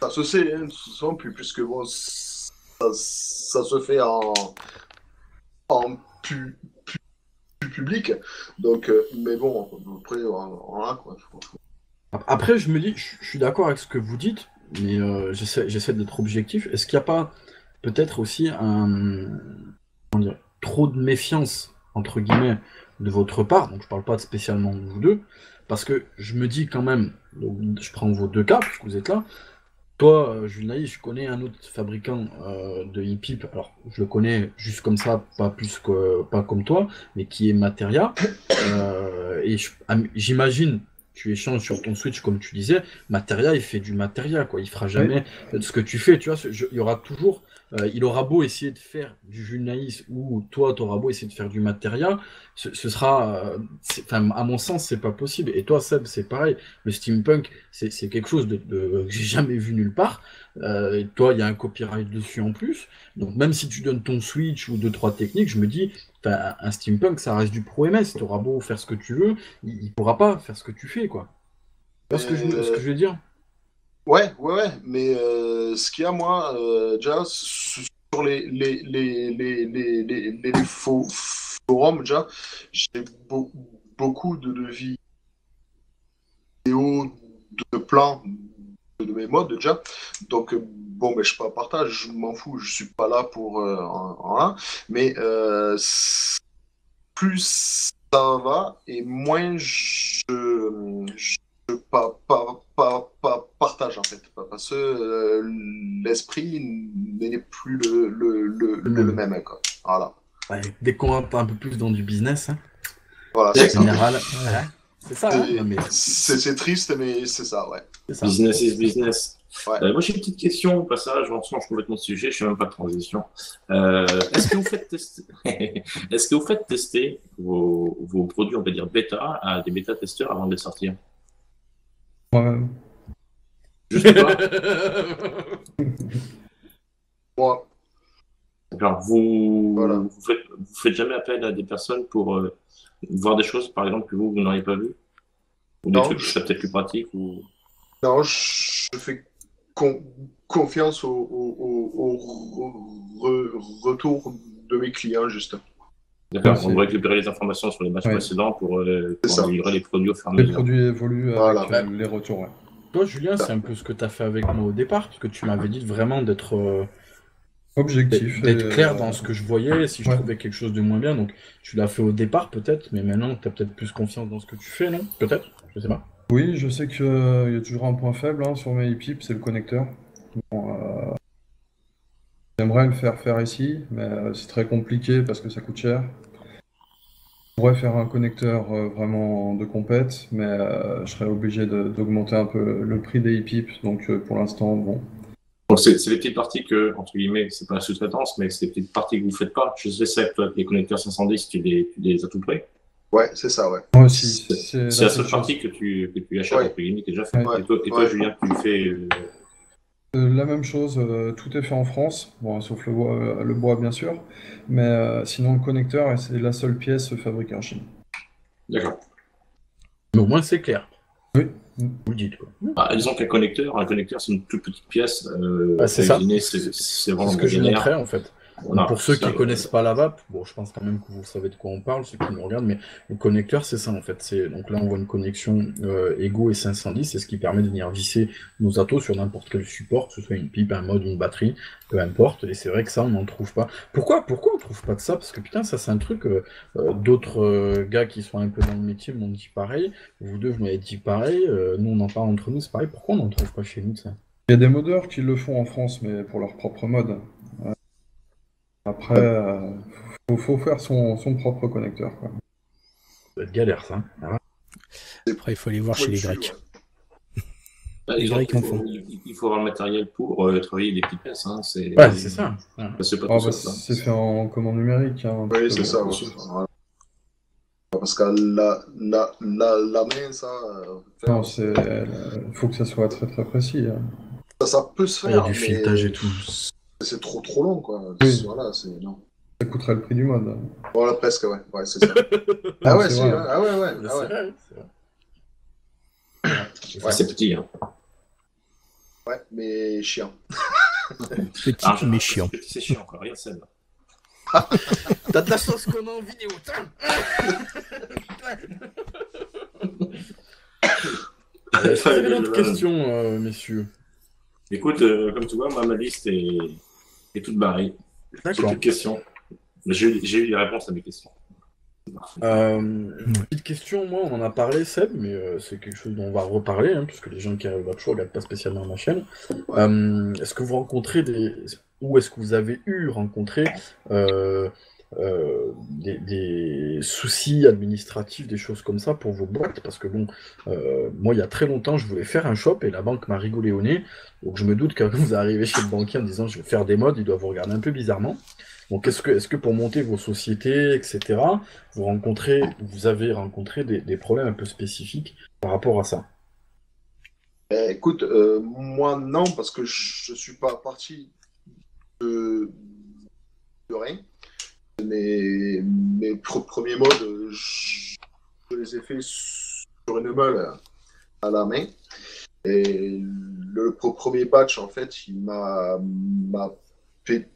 ça se sait, hein, de toute façon, puisque bon, ça se fait en public, donc, mais bon, après, voilà, quoi. Après, je me dis, je suis d'accord avec ce que vous dites, mais j'essaie d'être objectif. Est-ce qu'il n'y a pas peut-être aussi trop de méfiance, entre guillemets, de votre part? Donc, je parle pas spécialement de vous deux, parce que je me dis quand même, donc, je prends vos deux cas, puisque vous êtes là. Toi, Jules, je connais un autre fabricant de hip-hip, alors je le connais juste comme ça, pas comme toi, mais qui est Materia. Et j'imagine, tu échanges sur ton Switch comme tu disais, Materia, il fait du Materia, quoi. Il fera jamais ce que tu fais, tu vois. Il y aura toujours, il aura beau essayer de faire du Jules Naïs ou toi, tu auras beau essayer de faire du Materia, ce sera, enfin, à mon sens, c'est pas possible. Et toi, Seb, c'est pareil. Le steampunk, c'est quelque chose que j'ai jamais vu nulle part. Et toi, il y a un copyright dessus en plus. Donc même si tu donnes ton Switch ou deux, trois techniques, je me dis, un steampunk, ça reste du pro-MS. Tu auras beau faire ce que tu veux, il pourra pas faire ce que tu fais, quoi. Tu vois ce que je veux dire? Ouais, mais ce qu'il y a, moi, déjà, sur les forums, déjà, j'ai beaucoup de vidéos de plans de mes modes, déjà. Donc, bon, mais je partage, je m'en fous, je suis pas là pour voilà. Mais plus ça va et moins je partage en fait. Parce que l'esprit n'est plus le même, quoi. Voilà. Ouais, dès qu'on rentre un peu plus dans du business, hein, Voilà, en c'est ça. général, voilà. C'est ça, hein. Non, mais C'est triste, mais c'est ça, ouais. c'est ça. Business is business. Ouais. Moi, j'ai une petite question au passage, on change complètement de sujet, je ne fais même pas de transition. Est-ce que vous faites tester, est-ce que vous faites tester vos produits, on peut dire bêta, à des bêta-testeurs avant de les sortir? Moi-même. Je sais pas. Moi, Genre, vous, Voilà. vous faites jamais appel à des personnes pour voir des choses, par exemple, que vous n'auriez pas vues? Ou des Non, trucs qui seraient peut-être plus pratiques ou... non, je fais confiance au retour de mes clients, juste. D'accord, Ouais, on va récupérer les informations sur les matchs Ouais. précédents pour ça. améliorer les produits au fur et à Les mesure. produits évoluent Voilà. avec les retours. Ouais. Toi, Julien, c'est un peu ce que tu as fait avec moi au départ, parce que tu m'avais dit vraiment d'être Objectif. d'être et, clair dans ce que je voyais, si je ouais. trouvais quelque chose de moins bien. Donc, tu l'as fait au départ, peut-être, mais maintenant, tu as peut-être plus confiance dans ce que tu fais, non? Peut-être? Je sais pas. Oui, je sais qu'il y a toujours un point faible sur mes EPIP, c'est le connecteur. Bon, j'aimerais le faire ici, mais c'est très compliqué parce que ça coûte cher. Je pourrais faire un connecteur vraiment de compète, mais je serais obligé d'augmenter un peu le prix des EPIP, donc pour l'instant, bon. Donc, c'est les petites parties que, entre guillemets, c'est pas la sous-traitance, mais c'est les petites parties que vous faites pas. Je sais que toi, les connecteurs 510, tu les as tout prêts. Ouais, c'est ça, ouais. Moi aussi, C'est la seule seule chose. partie que tu achètes, Ouais. entre guillemets, qui est déjà faite. Ouais. Et toi, Ouais. Julien, tu fais... La même chose, tout est fait en France, bon, sauf le bois bien sûr, mais sinon le connecteur, c'est la seule pièce fabriquée en Chine. D'accord. Mais au moins, c'est clair. Oui. Vous le dites, quoi. Disons qu'un connecteur, c'est une toute petite pièce. C'est ça. Imaginez, C'est c'est vraiment ce que je galère. montrais, en fait. Voilà. Pour ceux qui Ça, ne connaissent pas la vape, bon, je pense quand même que vous savez de quoi on parle, ceux qui nous regardent, mais le connecteur, c'est ça en fait. Donc là, on voit une connexion Ego et 510, c'est ce qui permet de venir visser nos atos sur n'importe quel support, que ce soit une pipe, un mode, une batterie, peu importe. Et c'est vrai que ça, on n'en trouve pas. Pourquoi on trouve pas de ça? Parce que putain, ça, c'est un truc. D'autres gars qui sont un peu dans le métier m'ont dit pareil. Vous deux, vous m'avez dit pareil. Nous, on en parle entre nous, c'est pareil. Pourquoi on n'en trouve pas chez nous, ça? Il y a des modeurs qui le font en France, mais pour leur propre mode. Après, faut faire son propre connecteur, quoi. Ça va être galère, ça. Ah ouais. Après, il faut aller voir chez les Grecs. Les Grecs en font. il faut avoir le matériel pour travailler des petites pièces. Hein. Ouais, c'est ça. Ouais. C'est pas Ah, tout bah, seul, ça. c'est fait en commande numérique. Hein, Oui, donc, c'est ça, ouais. Voilà. Parce que la main, ça, Non, il faut que ça soit très très précis. Hein. ça peut se Il y a faire, du mais filetage et tout. c'est trop long, quoi. Oui. Voilà, non. Ça coûterait le prix du mode. Voilà, presque, ouais. Ouais, c'est ça. Ah Non, ouais, c'est si, vrai. ouais. Ah ouais, ouais. C'est Ah ouais. vrai, c'est vrai. Ouais, c'est petit. Hein. Ouais, mais chiant. Petit Ah, mais chiant. C'est chiant, quoi. Rien, c'est T'as de la chance qu'on est en vidéo, Est-ce que vous avez d'autres questions, messieurs? Écoute, comme tu vois, moi, ma liste est toute barrée. J'ai D'accord. plus de questions. J'ai eu les réponses à mes questions. Petite question, moi on en a parlé Seb, mais c'est quelque chose dont on va reparler, hein, puisque les gens qui arrivent à chaud regardent pas spécialement ma chaîne. Est-ce que vous rencontrez ou est-ce que vous avez rencontré des soucis administratifs, des choses comme ça pour vos boîtes? Parce que bon, moi il y a très longtemps je voulais faire un shop et la banque m'a rigolé au nez, donc je me doute que quand vous arrivez chez le banquier en disant je vais faire des modes, il doit vous regarder un peu bizarrement. Donc, est-ce que pour monter vos sociétés, etc., vous avez rencontré des problèmes un peu spécifiques par rapport à ça? Écoute, moi non, parce que je suis pas parti de rien. Mes premiers modes, je les ai faits sur une meule à la main. Et le premier patch, en fait, il m'a fait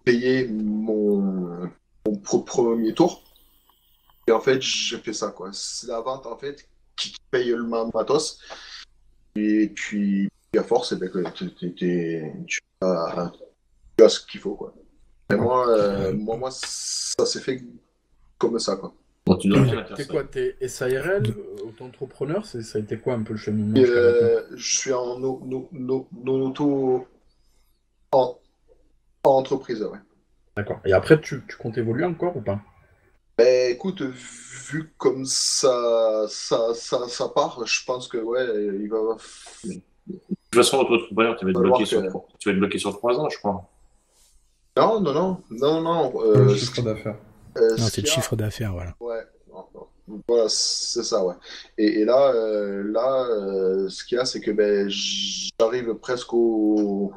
payer mon premier tour. Et en fait, j'ai fait ça, quoi. C'est la vente, en fait, qui paye le matos. Et puis, à force, tu as ce qu'il faut, quoi. Et moi, ça s'est fait comme ça, quoi. Bon, tu dois bien la T'es personne. quoi? T'es SARL, auto-entrepreneur? Ça a été quoi un peu le cheminement jusqu'à maintenant? Je suis en auto-entreprise, ouais. D'accord. Et après, tu comptes évoluer encore ou pas? Ben écoute, vu comme ça part, je pense que ouais, il va De toute façon, toi, tout à l'heure, tu vas être falloir bloqué que. tu vas être bloqué sur 3 ans, je crois. Non, non, non, non, non. Le chiffre d'affaires. Non, Ce c'est qu'il le y a, chiffre d'affaires, voilà. ouais, non, non. Voilà, c'est ça, ouais. Et là, ce qu'il y a, c'est que ben, j'arrive presque au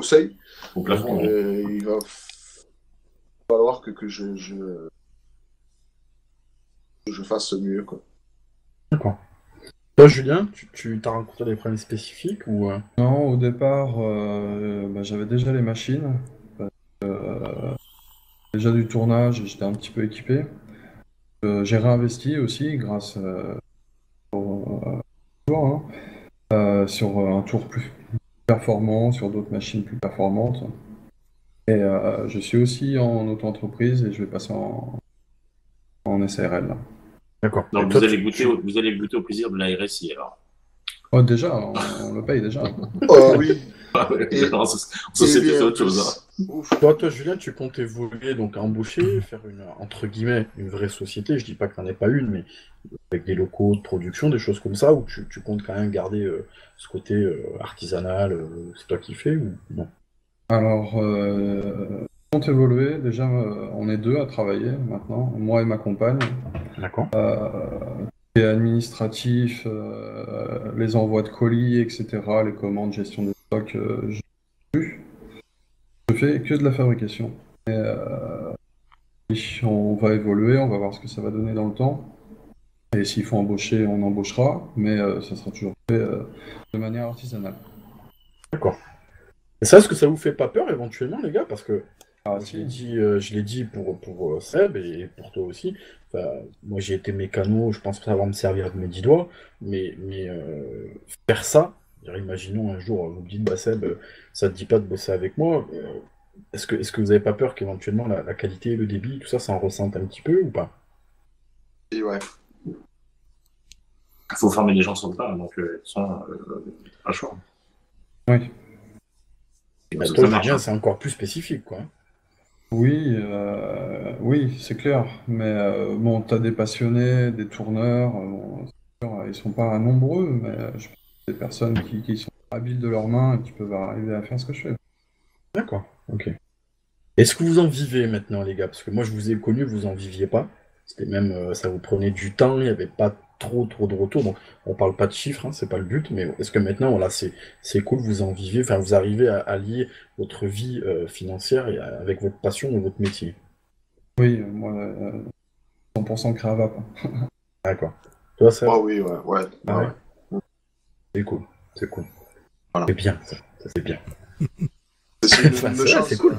seuil. Au Donc, plafond, ouais. il va falloir que je fasse mieux, quoi. D'accord. Toi, Julien, tu t'as rencontré des problèmes spécifiques ou Non, au départ, j'avais déjà les machines, déjà du tournage, et j'étais un petit peu équipé. J'ai réinvesti aussi grâce tour, hein, sur un tour plus performant, sur d'autres machines plus performantes. Et je suis aussi en auto-entreprise et je vais passer en SARL là. D'accord. Et Donc, toi, vous allez goûter au plaisir de la RSI, alors. Oh, déjà, on le paye déjà. Oh oui. Et- En société, c'est bien autre chose. Hein. Ouf. toi, Julien, tu comptes évoluer, donc embaucher, faire une, entre guillemets, une vraie société. Je dis pas que t'en aies pas une, mais avec des locaux de production, des choses comme ça, où tu comptes quand même garder ce côté artisanal, c'est toi qui fais ou non? Alors, on compte évoluer. Déjà, on est deux à travailler maintenant, moi et ma compagne. D'accord. Et administratif, les envois de colis, etc., les commandes, gestion des stocks, je fais que de la fabrication. Et, on va évoluer, on va voir ce que ça va donner dans le temps. Et s'il faut embaucher, on embauchera, mais ça sera toujours fait de manière artisanale. D'accord. Et ça, est-ce que ça vous fait pas peur éventuellement, les gars? Parce que Ah, je l'ai dit pour Seb et pour toi aussi. Enfin, moi, j'ai été mécano, je pense savoir me servir de mes 10 doigts, mais faire ça, imaginons un jour, vous me dites, bah Seb, ça te dit pas de bosser avec moi. Est-ce que vous avez pas peur qu'éventuellement la qualité, le débit, tout ça, ça en ressente un petit peu ou pas? Et ouais. Il faut former des gens sur le tas, donc, pas le choix. oui. Et Bah, ça, toi, ça marche. Julien, Hein. c'est encore plus spécifique, quoi. Oui, oui, c'est clair. Mais bon, t'as des passionnés, des tourneurs, bon, c'est sûr, ils sont pas nombreux, mais je pense que des personnes qui sont habiles de leurs mains et qui peuvent arriver à faire ce que je fais. D'accord, ok. Est-ce que vous en vivez maintenant, les gars? Parce que moi, je vous ai connu, vous en viviez pas. C'était même, ça vous prenait du temps, il n'y avait pas trop de retours. Donc, on parle pas de chiffres, hein, c'est pas le but. Mais est-ce que maintenant, voilà, c'est cool, vous en vivez, enfin, vous arrivez à lier votre vie financière avec votre passion ou votre métier? Oui, moi, 100% Créavap. D'accord. Toi, ça? Ah oui, ouais, ouais. Ah ouais? Ouais. C'est cool, c'est cool. Voilà. C'est bien, ça c'est bien. C'est Enfin, une c'est vrai, chance. c'est cool.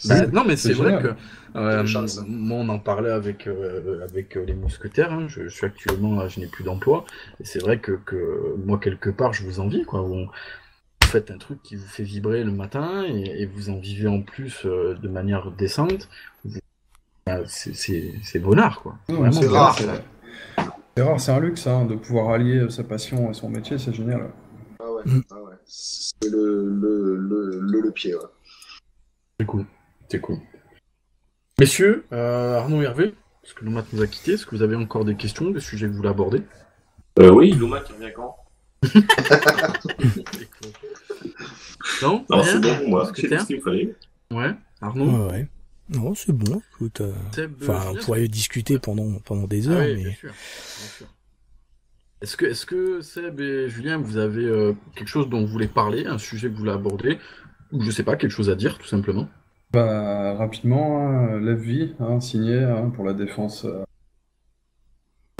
Bah, non, mais c'est vrai génial. que Une chance. moi, on en parlait avec les mousquetaires. Hein. Je suis actuellement, là, je n'ai plus d'emploi. Et c'est vrai que moi, quelque part, je vous envie, quoi. Vous faites un truc qui vous fait vibrer le matin et vous en vivez en plus de manière décente. C'est bonheur, quoi. Non, Vraiment c'est bonheur. rare. C'est rare, c'est un luxe hein, de pouvoir allier sa passion et son métier, c'est génial. Ah ouais, Mm. ah ouais. C'est le pied, ouais. C'est cool. C'est cool. Messieurs, Arnaud et Hervé, parce que Lomat nous a quittés, est-ce que vous avez encore des questions, des sujets que vous voulez aborder? Oui, Luma qui revient quand? Non, Non, rien c'est bon pour moi. Parce que C'est t'es ce qu'il fallait. Ouais, Arnaud. Ouais, ouais. Non, c'est bon, écoute. Seb, Enfin, on Julien, pourrait discuter pendant des Ah heures, oui, mais... bien sûr, bien sûr. Est-ce que Seb et Julien, vous avez quelque chose dont vous voulez parler, un sujet que vous voulez aborder, ou je sais pas, quelque chose à dire, tout simplement? Bah, rapidement, hein, Lève-Vie, hein, signé hein, pour la défense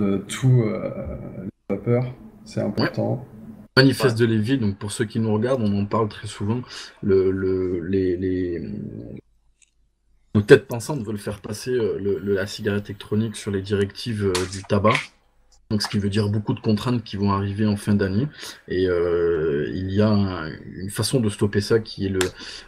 de tous les vapeurs, c'est important. Manifeste Ouais. de Lévis, donc pour ceux qui nous regardent, on en parle très souvent. Nos têtes pensantes veulent faire passer la cigarette électronique sur les directives du tabac. Donc, ce qui veut dire beaucoup de contraintes qui vont arriver en fin d'année. Et il y a une façon de stopper ça qui est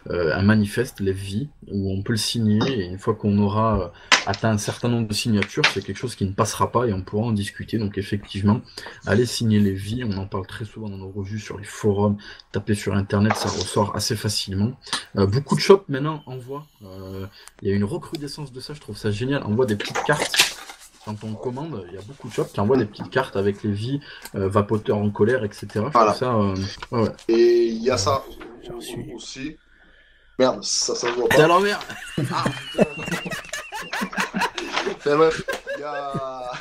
un manifeste, l'FV, où on peut le signer. Et une fois qu'on aura atteint un certain nombre de signatures, c'est quelque chose qui ne passera pas et on pourra en discuter. Donc, effectivement, allez signer l'FV. On en parle très souvent dans nos revues, sur les forums. Tapez sur Internet, ça ressort assez facilement. Beaucoup de shops maintenant envoient. Il y a une recrudescence de ça, je trouve ça génial. Envoient des petites cartes. Quand on commande, il y a beaucoup de shops qui envoient des petites cartes avec les vies, vapoteurs en colère, etc. Je Voilà. trouve ça, ouais. Et il y a ça J'ai reçu. aussi. Merde, ça se voit T'es pas. à l'envers. Enfin, bref, il y a,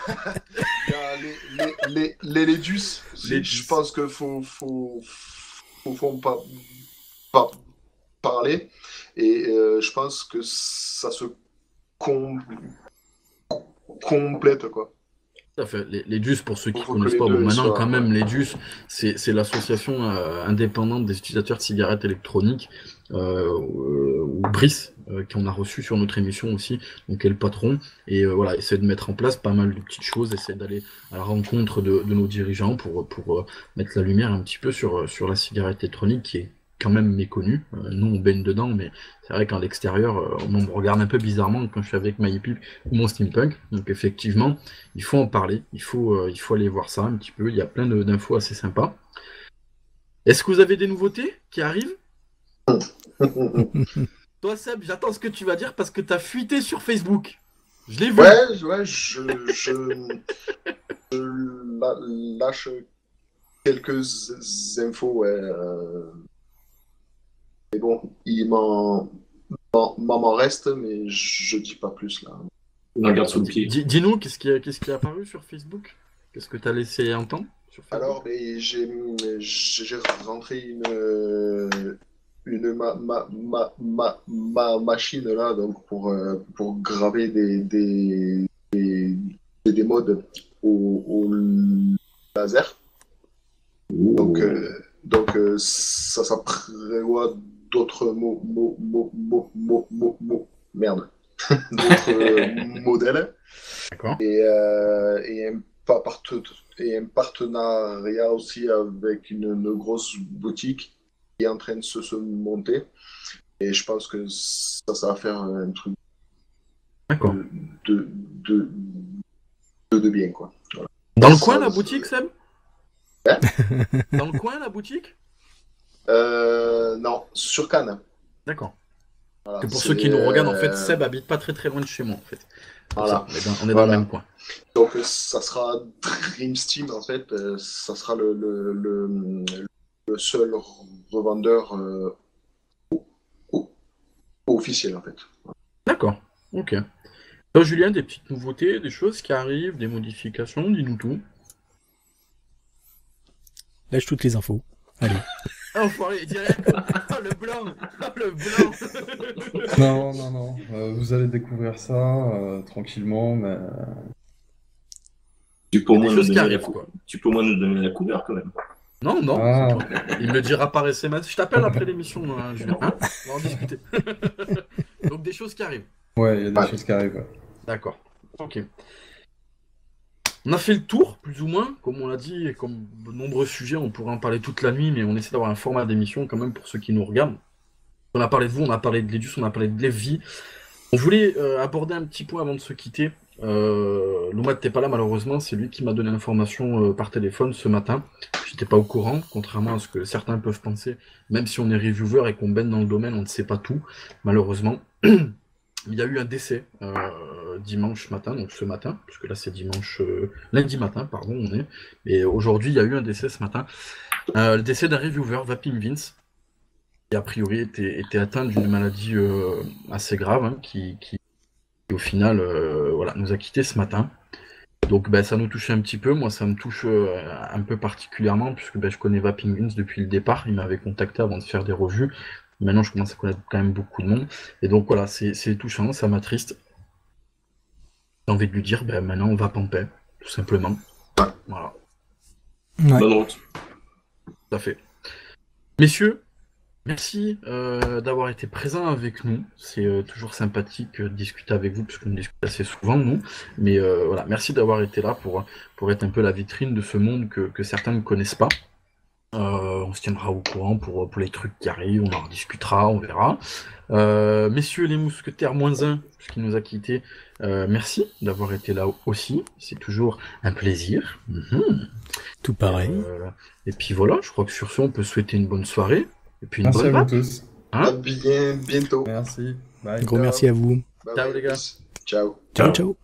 les Lédus. Je pense qu'il faut pas parler. Et je pense que ça se complète, quoi. Tout à fait. Les DUS, pour ceux qui ne Faut connaissent que pas, les bon, deux maintenant soient, quand même, ouais. les DUS, c'est l'association indépendante des utilisateurs de cigarettes électroniques, ou BRIS, qu'on a reçu sur notre émission aussi, donc est le patron, et voilà, essaie de mettre en place pas mal de petites choses, essaie d'aller à la rencontre de nos dirigeants pour mettre la lumière un petit peu sur la cigarette électronique qui est quand même méconnue. Nous, on baigne dedans, mais c'est vrai qu'en l'extérieur, on me regarde un peu bizarrement quand je suis avec MyPip ou mon Steampunk. Donc effectivement, il faut en parler, il faut aller voir ça un petit peu. Il y a plein d'infos assez sympas. Est-ce que vous avez des nouveautés qui arrivent? Toi, Seb, j'attends ce que tu vas dire parce que tu as fuité sur Facebook. Je l'ai vu. Ouais, je lâche quelques infos, ouais. Mais bon, il m'en reste, mais je dis pas plus là. On la garde sous le pied. Dis-nous, qu'est-ce qui est apparu sur Facebook? Qu'est-ce que tu as laissé entendre sur Facebook? Alors, mais j'ai rentré une machine là, donc pour graver des modes au laser. Donc ça prévoit d'autres merde, d'autres modèles. D'accord. Et un partenariat aussi avec une grosse boutique qui est en train de se monter. Et je pense que ça va faire un truc D'accord. de bien, quoi. Voilà. Dans le coin, la boutique, Seb? Hein? Dans le coin, la boutique? Non, sur Cannes. D'accord. Voilà, Que pour ceux qui nous regardent, en fait, Seb habite pas très loin de chez moi, en fait. Voilà. Ça, on est dans le même coin. Donc ça sera Dream Steam, en fait. Ça sera le seul revendeur officiel, en fait. D'accord. Ok. Toi, Julien, des petites nouveautés, des choses qui arrivent, des modifications, dis-nous tout. Lâche toutes les infos. Allez. Ah, enfoiré, direct. Oh, le blanc. Oh, le blanc. Non. Vous allez découvrir ça tranquillement, mais... Tu peux au moins Des nous choses qui donner arrivent, quoi. tu peux au moins nous donner la couleur quand même. Non. Ah. Il me le dira par SMS. Je t'appelle après l'émission, Julien. Hein, on va en discuter. Donc, des choses qui arrivent. Ouais, il y a des choses qui arrivent. Ouais. D'accord. Ok. On a fait le tour, plus ou moins, comme on l'a dit, et comme de nombreux sujets, on pourrait en parler toute la nuit, mais on essaie d'avoir un format d'émission quand même pour ceux qui nous regardent. On a parlé de vous, on a parlé de l'Edus, on a parlé de l'Evie. On voulait aborder un petit point avant de se quitter. Loumad t'es pas là malheureusement, c'est lui qui m'a donné l'information par téléphone ce matin. J'étais pas au courant, contrairement à ce que certains peuvent penser. Même si on est reviewer et qu'on baigne dans le domaine, on ne sait pas tout, malheureusement. Il y a eu un décès dimanche matin, donc ce matin, parce que là c'est lundi matin, pardon, on est. Et aujourd'hui, il y a eu un décès ce matin. Le décès d'un reviewer, Vaping Vince, qui a priori était atteint d'une maladie assez grave, hein, qui au final nous a quittés ce matin. Donc ça nous touchait un petit peu, moi ça me touche un peu particulièrement, puisque je connais Vaping Vince depuis le départ, il m'avait contacté avant de faire des revues. Maintenant, je commence à connaître quand même beaucoup de monde. Et donc, voilà, c'est touchant, ça m'attriste. J'ai envie de lui dire, maintenant, on va en paix, tout simplement. Voilà. Ouais. Bonne route. Tout à fait. Messieurs, Merci d'avoir été présent avec nous. C'est toujours sympathique de discuter avec vous, parce qu'on discute assez souvent, nous. Mais voilà, merci d'avoir été là pour être un peu la vitrine de ce monde que certains ne connaissent pas. On se tiendra au courant pour les trucs qui arrivent, on en discutera, on verra. Messieurs les mousquetaires -1, qui nous a quittés, merci d'avoir été là aussi. C'est toujours un plaisir. Tout pareil. Et puis voilà, je crois que sur ce, on peut souhaiter une bonne soirée. Et puis une Merci bonne à vous vape. tous. Hein À bientôt. Merci. Bye. Gros merci à vous. Bye Ciao, bye. les gars. Ciao. Ciao, ciao.